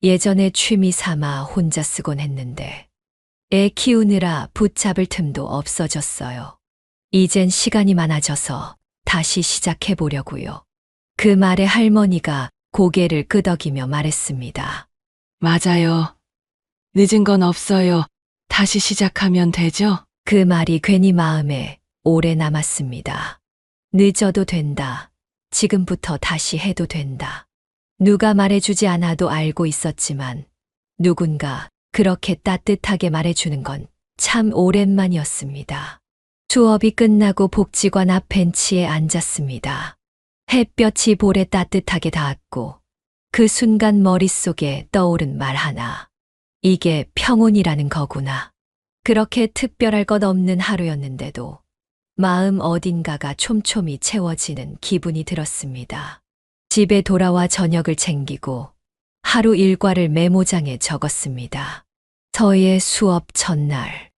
예전에 취미 삼아 혼자 쓰곤 했는데 애 키우느라 붙잡을 틈도 없어졌어요. 이젠 시간이 많아져서 다시 시작해보려고요. 그 말에 할머니가 고개를 끄덕이며 말했습니다. 맞아요. 늦은 건 없어요. 다시 시작하면 되죠? 그 말이 괜히 마음에 오래 남았습니다. 늦어도 된다. 지금부터 다시 해도 된다. 누가 말해주지 않아도 알고 있었지만 누군가 그렇게 따뜻하게 말해주는 건 참 오랜만이었습니다. 수업이 끝나고 복지관 앞 벤치에 앉았습니다. 햇볕이 볼에 따뜻하게 닿았고 그 순간 머릿속에 떠오른 말 하나. 이게 평온이라는 거구나. 그렇게 특별할 것 없는 하루였는데도 마음 어딘가가 촘촘히 채워지는 기분이 들었습니다. 집에 돌아와 저녁을 챙기고 하루 일과를 메모장에 적었습니다. 서예 수업 첫날.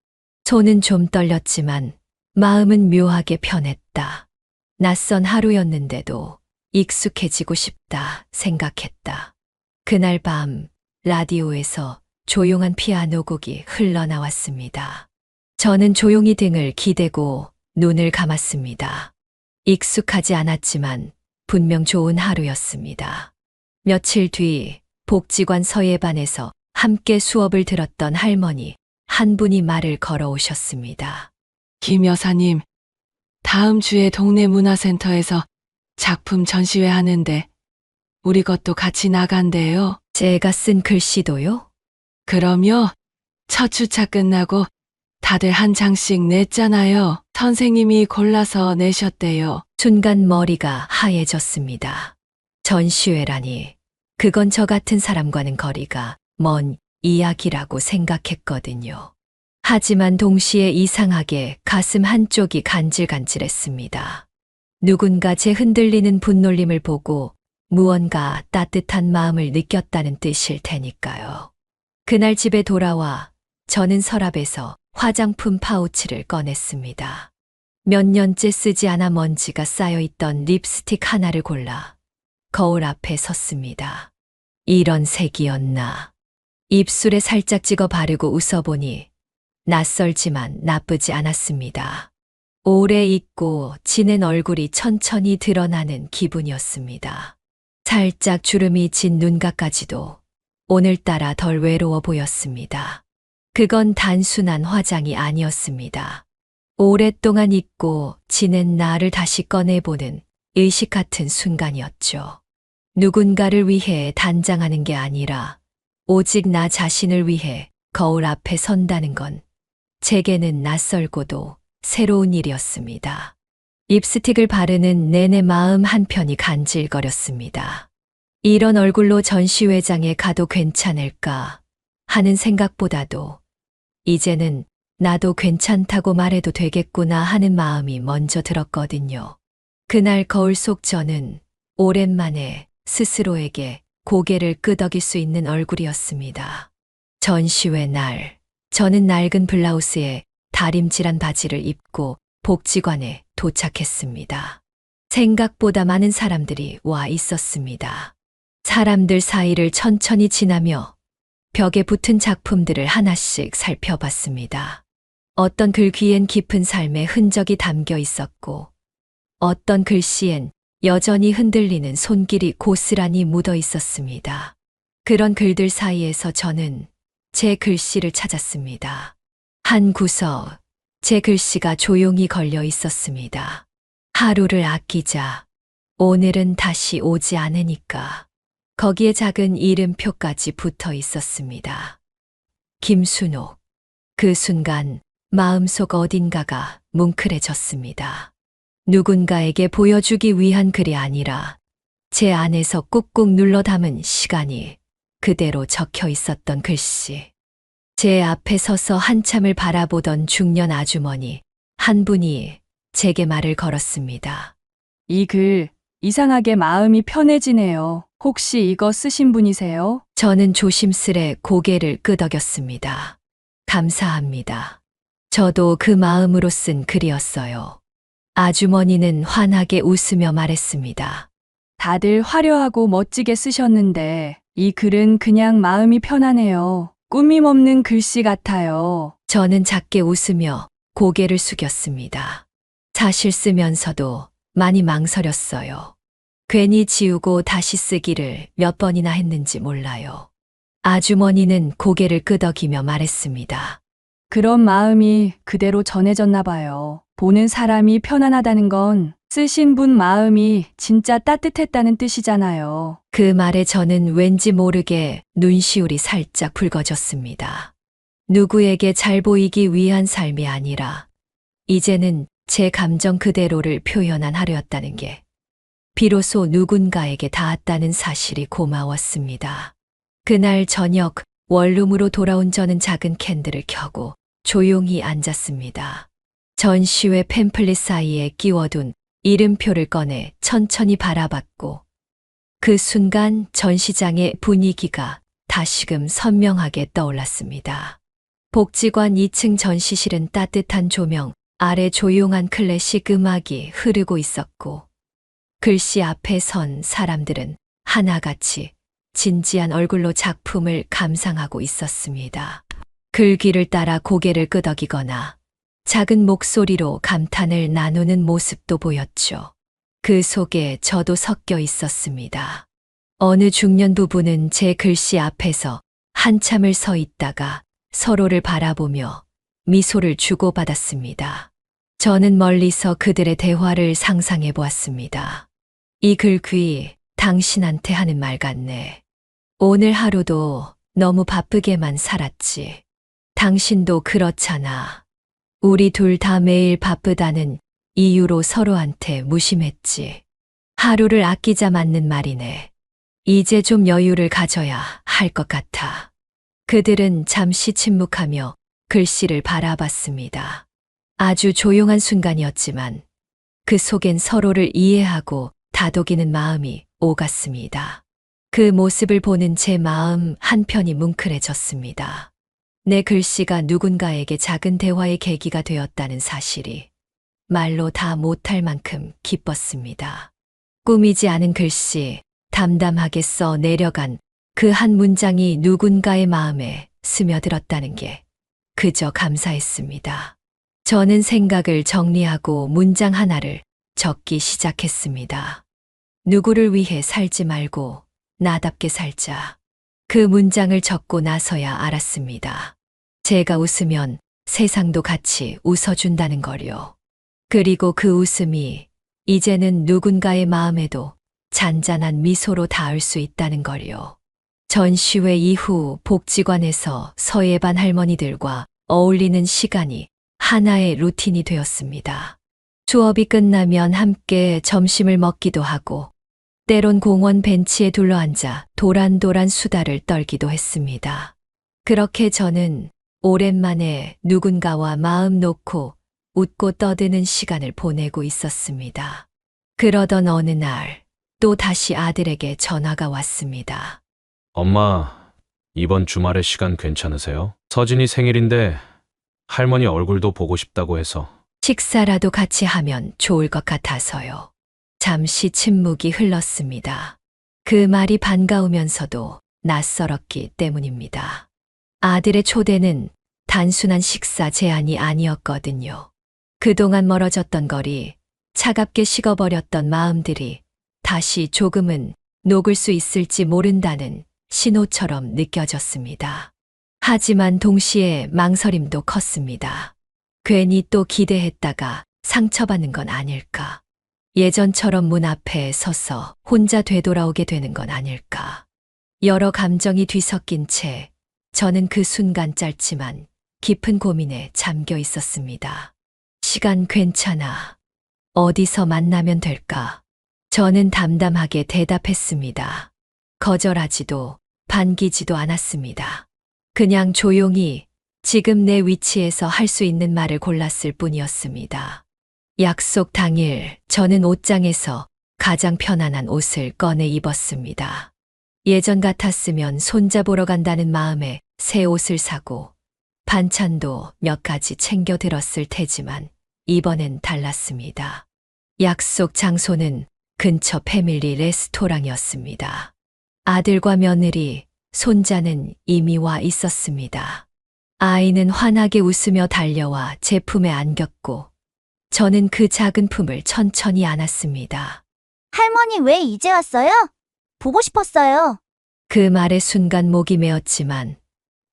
손은 좀 떨렸지만 마음은 묘하게 편했다. 낯선 하루였는데도 익숙해지고 싶다 생각했다. 그날 밤 라디오에서 조용한 피아노 곡이 흘러나왔습니다. 저는 조용히 등을 기대고 눈을 감았습니다. 익숙하지 않았지만 분명 좋은 하루였습니다. 며칠 뒤 복지관 서예반에서 함께 수업을 들었던 할머니 한 분이 말을 걸어오셨습니다. 김 여사님, 다음 주에 동네 문화센터에서 작품 전시회 하는데 우리 것도 같이 나간대요. 제가 쓴 글씨도요? 그럼요. 첫 주차 끝나고 다들 한 장씩 냈잖아요. 선생님이 골라서 내셨대요. 순간 머리가 하얘졌습니다. 전시회라니, 그건 저 같은 사람과는 거리가 먼 이야기라고 생각했거든요. 하지만 동시에 이상하게 가슴 한쪽이 간질간질했습니다. 누군가 제 흔들리는 분놀림을 보고 무언가 따뜻한 마음을 느꼈다는 뜻일 테니까요. 그날 집에 돌아와 저는 서랍에서 화장품 파우치를 꺼냈습니다. 몇 년째 쓰지 않아 먼지가 쌓여있던 립스틱 하나를 골라 거울 앞에 섰습니다. 이런 색이었나. 입술에 살짝 찍어 바르고 웃어보니 낯설지만 나쁘지 않았습니다. 오래 잊고 지낸 얼굴이 천천히 드러나는 기분이었습니다. 살짝 주름이 진 눈가까지도 오늘따라 덜 외로워 보였습니다. 그건 단순한 화장이 아니었습니다. 오랫동안 잊고 지낸 나를 다시 꺼내보는 의식 같은 순간이었죠. 누군가를 위해 단장하는 게 아니라 오직 나 자신을 위해 거울 앞에 선다는 건 제게는 낯설고도 새로운 일이었습니다. 립스틱을 바르는 내내 마음 한편이 간질거렸습니다. 이런 얼굴로 전시회장에 가도 괜찮을까 하는 생각보다도 이제는 나도 괜찮다고 말해도 되겠구나 하는 마음이 먼저 들었거든요. 그날 거울 속 저는 오랜만에 스스로에게 고개를 끄덕일 수 있는 얼굴이었습니다. 전시회 날, 저는 낡은 블라우스에 다림질한 바지를 입고 복지관에 도착했습니다. 생각보다 많은 사람들이 와 있었습니다. 사람들 사이를 천천히 지나며 벽에 붙은 작품들을 하나씩 살펴봤습니다. 어떤 글 귀엔 깊은 삶의 흔적이 담겨 있었고, 어떤 글씨엔 여전히 흔들리는 손길이 고스란히 묻어 있었습니다. 그런 글들 사이에서 저는 제 글씨를 찾았습니다. 한 구석, 제 글씨가 조용히 걸려 있었습니다. 하루를 아끼자. 오늘은 다시 오지 않으니까. 거기에 작은 이름표까지 붙어 있었습니다. 김순옥. 그 순간 마음속 어딘가가 뭉클해졌습니다. 누군가에게 보여주기 위한 글이 아니라 제 안에서 꾹꾹 눌러 담은 시간이 그대로 적혀 있었던 글씨. 제 앞에 서서 한참을 바라보던 중년 아주머니 한 분이 제게 말을 걸었습니다. 이 글 이상하게 마음이 편해지네요. 혹시 이거 쓰신 분이세요? 저는 조심스레 고개를 끄덕였습니다. 감사합니다. 저도 그 마음으로 쓴 글이었어요. 아주머니는 환하게 웃으며 말했습니다. 다들 화려하고 멋지게 쓰셨는데 이 글은 그냥 마음이 편하네요. 꾸밈 없는 글씨 같아요. 저는 작게 웃으며 고개를 숙였습니다. 사실 쓰면서도 많이 망설였어요. 괜히 지우고 다시 쓰기를 몇 번이나 했는지 몰라요. 아주머니는 고개를 끄덕이며 말했습니다. 그런 마음이 그대로 전해졌나 봐요. 보는 사람이 편안하다는 건 쓰신 분 마음이 진짜 따뜻했다는 뜻이잖아요. 그 말에 저는 왠지 모르게 눈시울이 살짝 붉어졌습니다. 누구에게 잘 보이기 위한 삶이 아니라 이제는 제 감정 그대로를 표현한 하루였다는 게 비로소 누군가에게 닿았다는 사실이 고마웠습니다. 그날 저녁 원룸으로 돌아온 저는 작은 캔들을 켜고 조용히 앉았습니다. 전시회 팸플릿 사이에 끼워둔 이름표를 꺼내 천천히 바라봤고 그 순간 전시장의 분위기가 다시금 선명하게 떠올랐습니다. 복지관 2층 전시실은 따뜻한 조명 아래 조용한 클래식 음악이 흐르고 있었고, 글씨 앞에 선 사람들은 하나같이 진지한 얼굴로 작품을 감상하고 있었습니다. 글귀를 따라 고개를 끄덕이거나 작은 목소리로 감탄을 나누는 모습도 보였죠. 그 속에 저도 섞여 있었습니다. 어느 중년 부부는 제 글씨 앞에서 한참을 서 있다가 서로를 바라보며 미소를 주고받았습니다. 저는 멀리서 그들의 대화를 상상해 보았습니다. 이 글귀 당신한테 하는 말 같네. 오늘 하루도 너무 바쁘게만 살았지. 당신도 그렇잖아. 우리 둘 다 매일 바쁘다는 이유로 서로한테 무심했지. 하루를 아끼자 맞는 말이네. 이제 좀 여유를 가져야 할 것 같아. 그들은 잠시 침묵하며 글씨를 바라봤습니다. 아주 조용한 순간이었지만 그 속엔 서로를 이해하고 다독이는 마음이 오갔습니다. 그 모습을 보는 제 마음 한편이 뭉클해졌습니다. 내 글씨가 누군가에게 작은 대화의 계기가 되었다는 사실이 말로 다 못할 만큼 기뻤습니다. 꾸미지 않은 글씨, 담담하게 써 내려간 그 한 문장이 누군가의 마음에 스며들었다는 게 그저 감사했습니다. 저는 생각을 정리하고 문장 하나를 적기 시작했습니다. 누구를 위해 살지 말고 나답게 살자. 그 문장을 적고 나서야 알았습니다. 제가 웃으면 세상도 같이 웃어준다는 거요. 그리고 그 웃음이 이제는 누군가의 마음에도 잔잔한 미소로 닿을 수 있다는 거요. 전시회 이후 복지관에서 서예반 할머니들과 어울리는 시간이 하나의 루틴이 되었습니다. 수업이 끝나면 함께 점심을 먹기도 하고, 때론 공원 벤치에 둘러앉아 도란도란 수다를 떨기도 했습니다. 그렇게 저는 오랜만에 누군가와 마음 놓고 웃고 떠드는 시간을 보내고 있었습니다. 그러던 어느 날, 또 다시 아들에게 전화가 왔습니다. 엄마, 이번 주말에 시간 괜찮으세요? 서진이 생일인데 할머니 얼굴도 보고 싶다고 해서. 식사라도 같이 하면 좋을 것 같아서요. 잠시 침묵이 흘렀습니다. 그 말이 반가우면서도 낯설었기 때문입니다. 아들의 초대는 단순한 식사 제안이 아니었거든요. 그동안 멀어졌던 거리, 차갑게 식어버렸던 마음들이 다시 조금은 녹을 수 있을지 모른다는 신호처럼 느껴졌습니다. 하지만 동시에 망설임도 컸습니다. 괜히 또 기대했다가 상처받는 건 아닐까. 예전처럼 문 앞에 서서 혼자 되돌아오게 되는 건 아닐까. 여러 감정이 뒤섞인 채 저는 그 순간 짧지만 깊은 고민에 잠겨 있었습니다. 시간 괜찮아. 어디서 만나면 될까? 저는 담담하게 대답했습니다. 거절하지도 반기지도 않았습니다. 그냥 조용히 지금 내 위치에서 할 수 있는 말을 골랐을 뿐이었습니다. 약속 당일 저는 옷장에서 가장 편안한 옷을 꺼내 입었습니다. 예전 같았으면 손잡으러 간다는 마음에 새 옷을 사고 반찬도 몇 가지 챙겨 들었을 테지만 이번엔 달랐습니다. 약속 장소는 근처 패밀리 레스토랑이었습니다. 아들과 며느리, 손자는 이미 와 있었습니다. 아이는 환하게 웃으며 달려와 제 품에 안겼고 저는 그 작은 품을 천천히 안았습니다. 할머니 왜 이제 왔어요? 보고 싶었어요. 그 말에 순간 목이 메었지만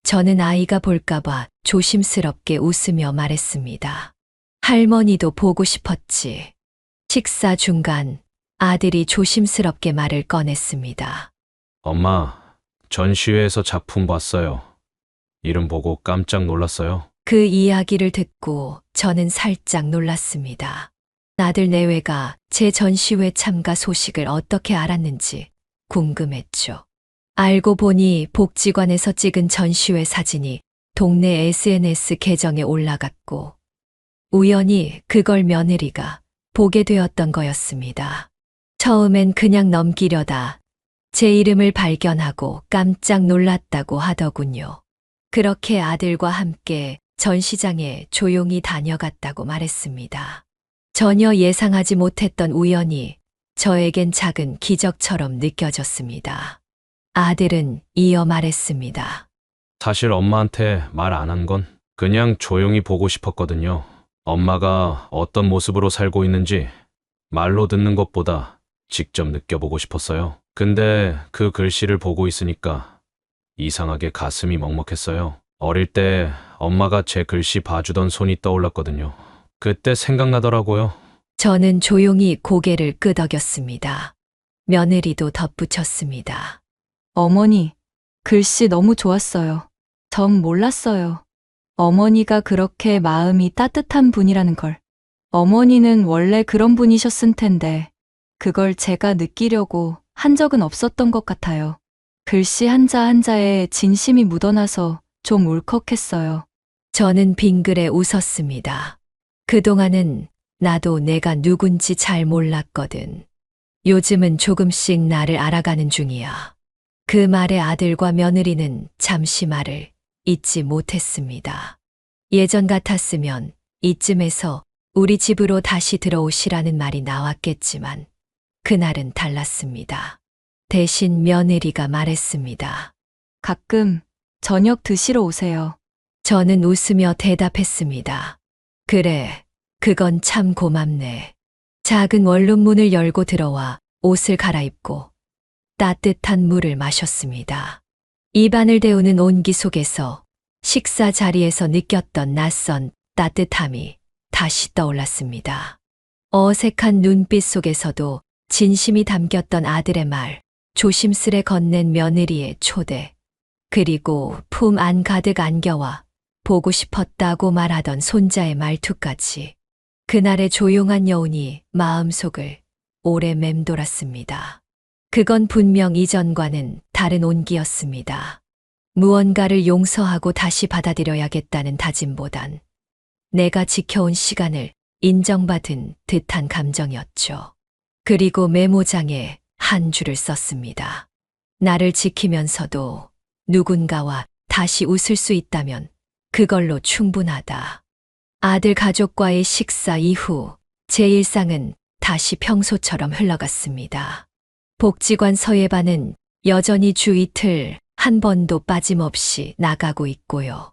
저는 아이가 볼까봐 조심스럽게 웃으며 말했습니다. 할머니도 보고 싶었지. 식사 중간 아들이 조심스럽게 말을 꺼냈습니다. 엄마, 전시회에서 작품 봤어요. 이름 보고 깜짝 놀랐어요. 그 이야기를 듣고 저는 살짝 놀랐습니다. 아들 내외가 제 전시회 참가 소식을 어떻게 알았는지 궁금했죠. 알고 보니 복지관에서 찍은 전시회 사진이 동네 SNS 계정에 올라갔고 우연히 그걸 며느리가 보게 되었던 거였습니다. 처음엔 그냥 넘기려다 제 이름을 발견하고 깜짝 놀랐다고 하더군요. 그렇게 아들과 함께 전시장에 조용히 다녀갔다고 말했습니다. 전혀 예상하지 못했던 우연이 저에겐 작은 기적처럼 느껴졌습니다. 아들은 이어 말했습니다. 사실 엄마한테 말 안 한 건 그냥 조용히 보고 싶었거든요. 엄마가 어떤 모습으로 살고 있는지 말로 듣는 것보다 직접 느껴보고 싶었어요. 근데 그 글씨를 보고 있으니까 이상하게 가슴이 먹먹했어요. 어릴 때 엄마가 제 글씨 봐주던 손이 떠올랐거든요. 그때 생각나더라고요. 저는 조용히 고개를 끄덕였습니다. 며느리도 덧붙였습니다. 어머니, 글씨 너무 좋았어요. 전 몰랐어요. 어머니가 그렇게 마음이 따뜻한 분이라는 걸. 어머니는 원래 그런 분이셨을 텐데, 그걸 제가 느끼려고 한 적은 없었던 것 같아요. 글씨 한자 한자에 진심이 묻어나서 좀 울컥했어요. 저는 빙그레 웃었습니다. 그동안은 나도 내가 누군지 잘 몰랐거든. 요즘은 조금씩 나를 알아가는 중이야. 그 말에 아들과 며느리는 잠시 말을 잊지 못했습니다. 예전 같았으면 이쯤에서 우리 집으로 다시 들어오시라는 말이 나왔겠지만 그날은 달랐습니다. 대신 며느리가 말했습니다. 가끔 저녁 드시러 오세요. 저는 웃으며 대답했습니다. 그래, 그건 참 고맙네. 작은 원룸문을 열고 들어와 옷을 갈아입고 따뜻한 물을 마셨습니다. 입안을 데우는 온기 속에서 식사 자리에서 느꼈던 낯선 따뜻함이 다시 떠올랐습니다. 어색한 눈빛 속에서도 진심이 담겼던 아들의 말, 조심스레 건넨 며느리의 초대, 그리고 품 안 가득 안겨와 보고 싶었다고 말하던 손자의 말투까지 그날의 조용한 여운이 마음속을 오래 맴돌았습니다. 그건 분명 이전과는 다른 온기였습니다. 무언가를 용서하고 다시 받아들여야겠다는 다짐보단 내가 지켜온 시간을 인정받은 듯한 감정이었죠. 그리고 메모장에 한 줄을 썼습니다. 나를 지키면서도 누군가와 다시 웃을 수 있다면 그걸로 충분하다. 아들 가족과의 식사 이후 제 일상은 다시 평소처럼 흘러갔습니다. 복지관 서예반은 여전히 주 이틀 한 번도 빠짐없이 나가고 있고요.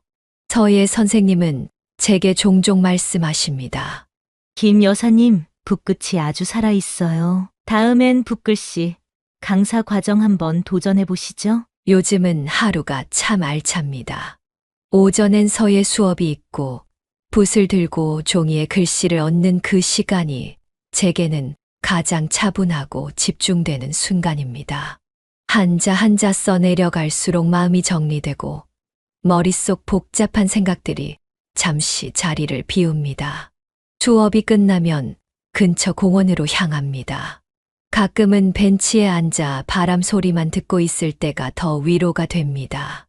서예 선생님은 제게 종종 말씀하십니다. 김 여사님, 붓끝이 아주 살아있어요. 다음엔 붓글씨 강사 과정 한번 도전해 보시죠. 요즘은 하루가 참 알찹니다. 오전엔 서예 수업이 있고 붓을 들고 종이에 글씨를 얹는 그 시간이 제게는 가장 차분하고 집중되는 순간입니다. 한자 한자 써내려갈수록 마음이 정리되고 머릿속 복잡한 생각들이 잠시 자리를 비웁니다. 수업이 끝나면 근처 공원으로 향합니다. 가끔은 벤치에 앉아 바람 소리만 듣고 있을 때가 더 위로가 됩니다.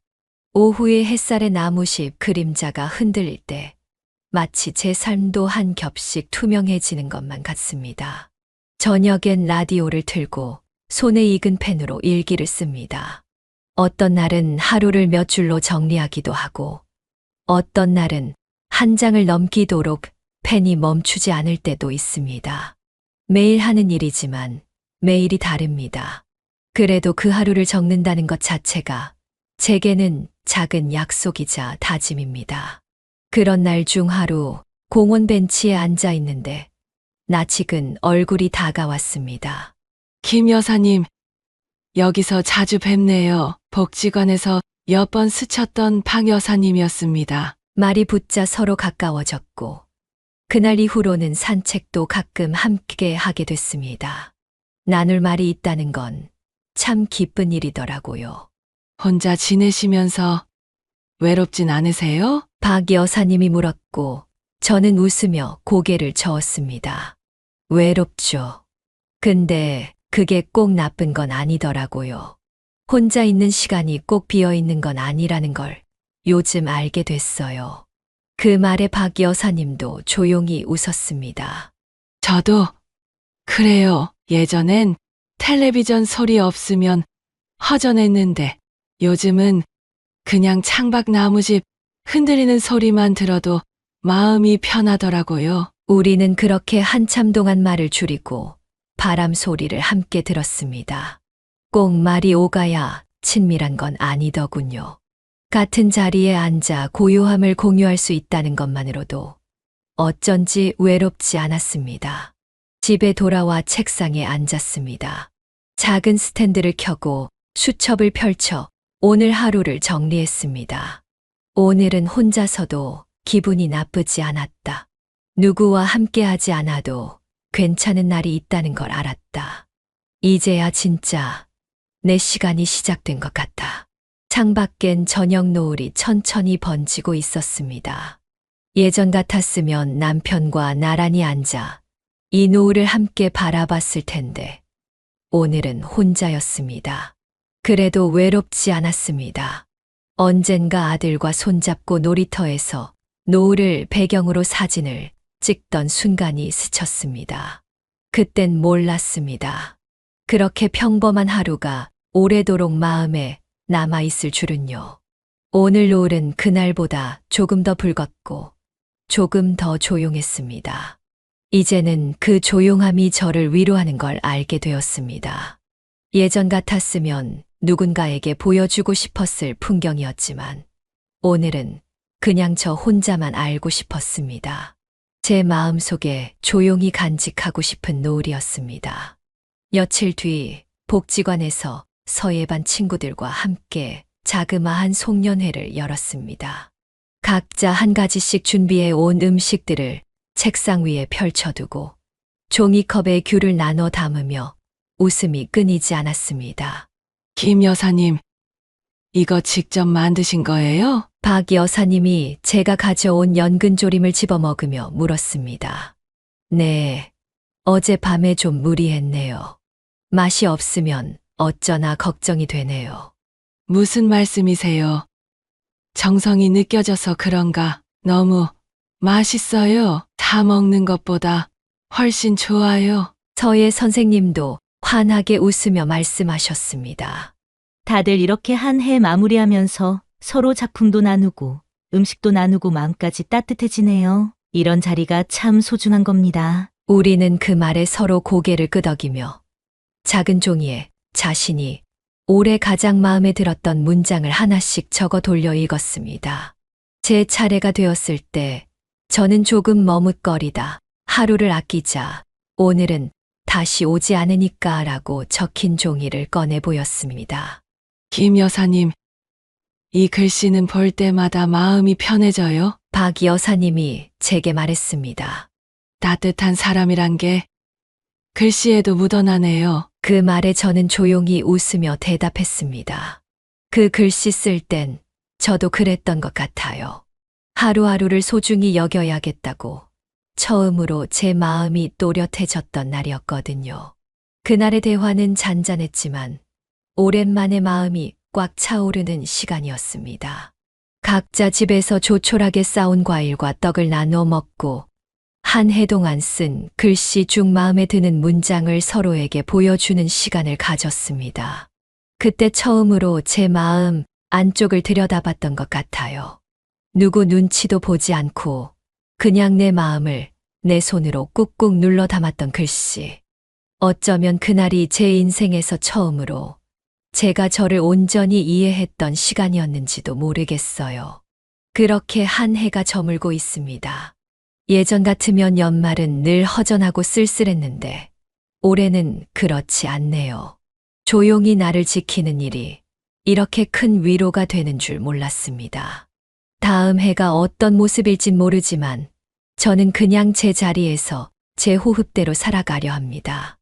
오후에 햇살의 나무잎 그림자가 흔들릴 때 마치 제 삶도 한 겹씩 투명해지는 것만 같습니다. 저녁엔 라디오를 틀고 손에 익은 펜으로 일기를 씁니다. 어떤 날은 하루를 몇 줄로 정리하기도 하고 어떤 날은 한 장을 넘기도록 펜이 멈추지 않을 때도 있습니다. 매일 하는 일이지만 매일이 다릅니다. 그래도 그 하루를 적는다는 것 자체가 제게는 작은 약속이자 다짐입니다. 그런 날 중 하루 공원 벤치에 앉아 있는데 낯익은 얼굴이 다가왔습니다. 김 여사님, 여기서 자주 뵙네요. 복지관에서 몇 번 스쳤던 박 여사님이었습니다. 말이 붙자 서로 가까워졌고 그날 이후로는 산책도 가끔 함께 하게 됐습니다. 나눌 말이 있다는 건 참 기쁜 일이더라고요. 혼자 지내시면서 외롭진 않으세요? 박 여사님이 물었고 저는 웃으며 고개를 저었습니다. 외롭죠. 근데 그게 꼭 나쁜 건 아니더라고요. 혼자 있는 시간이 꼭 비어 있는 건 아니라는 걸 요즘 알게 됐어요. 그 말에 박 여사님도 조용히 웃었습니다. 저도 그래요. 예전엔 텔레비전 소리 없으면 허전했는데 요즘은 그냥 창밖 나무집 흔들리는 소리만 들어도 마음이 편하더라고요. 우리는 그렇게 한참 동안 말을 줄이고 바람 소리를 함께 들었습니다. 꼭 말이 오가야 친밀한 건 아니더군요. 같은 자리에 앉아 고요함을 공유할 수 있다는 것만으로도 어쩐지 외롭지 않았습니다. 집에 돌아와 책상에 앉았습니다. 작은 스탠드를 켜고 수첩을 펼쳐 오늘 하루를 정리했습니다. 오늘은 혼자서도 기분이 나쁘지 않았다. 누구와 함께하지 않아도 괜찮은 날이 있다는 걸 알았다. 이제야 진짜 내 시간이 시작된 것 같아. 창밖엔 저녁 노을이 천천히 번지고 있었습니다. 예전 같았으면 남편과 나란히 앉아 이 노을을 함께 바라봤을 텐데 오늘은 혼자였습니다. 그래도 외롭지 않았습니다. 언젠가 아들과 손잡고 놀이터에서 노을을 배경으로 사진을 찍던 순간이 스쳤습니다. 그땐 몰랐습니다. 그렇게 평범한 하루가 오래도록 마음에 남아있을 줄은요. 오늘 노을은 그날보다 조금 더 붉었고 조금 더 조용했습니다. 이제는 그 조용함이 저를 위로하는 걸 알게 되었습니다. 예전 같았으면 누군가에게 보여주고 싶었을 풍경이었지만 오늘은 그냥 저 혼자만 알고 싶었습니다. 제 마음속에 조용히 간직하고 싶은 노을이었습니다. 며칠 뒤 복지관에서 서예반 친구들과 함께 자그마한 송년회를 열었습니다. 각자 한 가지씩 준비해 온 음식들을 책상 위에 펼쳐두고 종이컵에 귤을 나눠 담으며 웃음이 끊이지 않았습니다. 김 여사님, 이거 직접 만드신 거예요? 박 여사님이 제가 가져온 연근조림을 집어먹으며 물었습니다. 네, 어젯밤에 좀 무리했네요. 맛이 없으면 어쩌나 걱정이 되네요. 무슨 말씀이세요? 정성이 느껴져서 그런가 너무 맛있어요. 다 먹는 것보다 훨씬 좋아요. 서예 선생님도 환하게 웃으며 말씀하셨습니다. 다들 이렇게 한 해 마무리하면서 서로 작품도 나누고 음식도 나누고 마음까지 따뜻해지네요. 이런 자리가 참 소중한 겁니다. 우리는 그 말에 서로 고개를 끄덕이며 작은 종이에 자신이 올해 가장 마음에 들었던 문장을 하나씩 적어 돌려 읽었습니다. 제 차례가 되었을 때 저는 조금 머뭇거리다 하루를 아끼자 오늘은 다시 오지 않으니까 라고 적힌 종이를 꺼내 보였습니다. 김 여사님, 이 글씨는 볼 때마다 마음이 편해져요. 박 여사님이 제게 말했습니다. 따뜻한 사람이란 게 글씨에도 묻어나네요. 그 말에 저는 조용히 웃으며 대답했습니다. 그 글씨 쓸 땐 저도 그랬던 것 같아요. 하루하루를 소중히 여겨야겠다고 처음으로 제 마음이 또렷해졌던 날이었거든요. 그날의 대화는 잔잔했지만 오랜만에 마음이 꽉 차오르는 시간이었습니다. 각자 집에서 조촐하게 싸온 과일과 떡을 나눠 먹고 한 해 동안 쓴 글씨 중 마음에 드는 문장을 서로에게 보여주는 시간을 가졌습니다. 그때 처음으로 제 마음 안쪽을 들여다봤던 것 같아요. 누구 눈치도 보지 않고 그냥 내 마음을 내 손으로 꾹꾹 눌러 담았던 글씨. 어쩌면 그날이 제 인생에서 처음으로 제가 저를 온전히 이해했던 시간이었는지도 모르겠어요. 그렇게 한 해가 저물고 있습니다. 예전 같으면 연말은 늘 허전하고 쓸쓸했는데 올해는 그렇지 않네요. 조용히 나를 지키는 일이 이렇게 큰 위로가 되는 줄 몰랐습니다. 다음 해가 어떤 모습일진 모르지만 저는 그냥 제 자리에서 제 호흡대로 살아가려 합니다.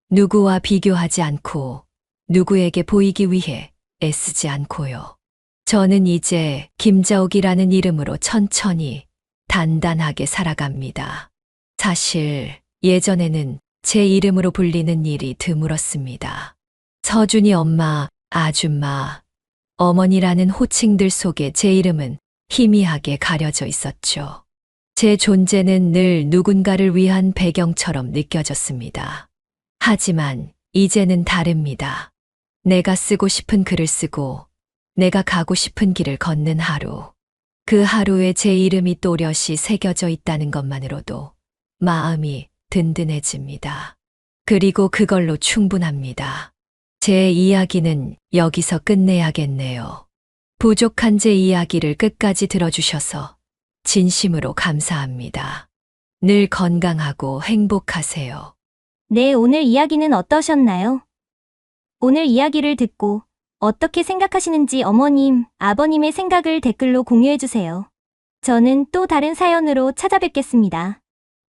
누구와 비교하지 않고 누구에게 보이기 위해 애쓰지 않고요. 저는 이제 김자옥이라는 이름으로 천천히 단단하게 살아갑니다. 사실 예전에는 제 이름으로 불리는 일이 드물었습니다. 서준이 엄마, 아줌마, 어머니라는 호칭들 속에 제 이름은 희미하게 가려져 있었죠. 제 존재는 늘 누군가를 위한 배경처럼 느껴졌습니다. 하지만 이제는 다릅니다. 내가 쓰고 싶은 글을 쓰고 내가 가고 싶은 길을 걷는 하루. 그 하루에 제 이름이 또렷이 새겨져 있다는 것만으로도 마음이 든든해집니다. 그리고 그걸로 충분합니다. 제 이야기는 여기서 끝내야겠네요. 부족한 제 이야기를 끝까지 들어주셔서 진심으로 감사합니다. 늘 건강하고 행복하세요. 네, 오늘 이야기는 어떠셨나요? 오늘 이야기를 듣고 어떻게 생각하시는지 어머님, 아버님의 생각을 댓글로 공유해주세요. 저는 또 다른 사연으로 찾아뵙겠습니다.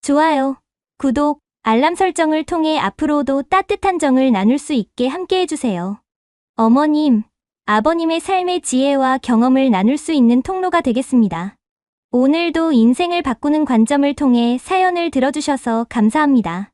좋아요, 구독, 알람 설정을 통해 앞으로도 따뜻한 정을 나눌 수 있게 함께 해주세요. 어머님, 아버님의 삶의 지혜와 경험을 나눌 수 있는 통로가 되겠습니다. 오늘도 인생을 바꾸는 관점을 통해 사연을 들어주셔서 감사합니다.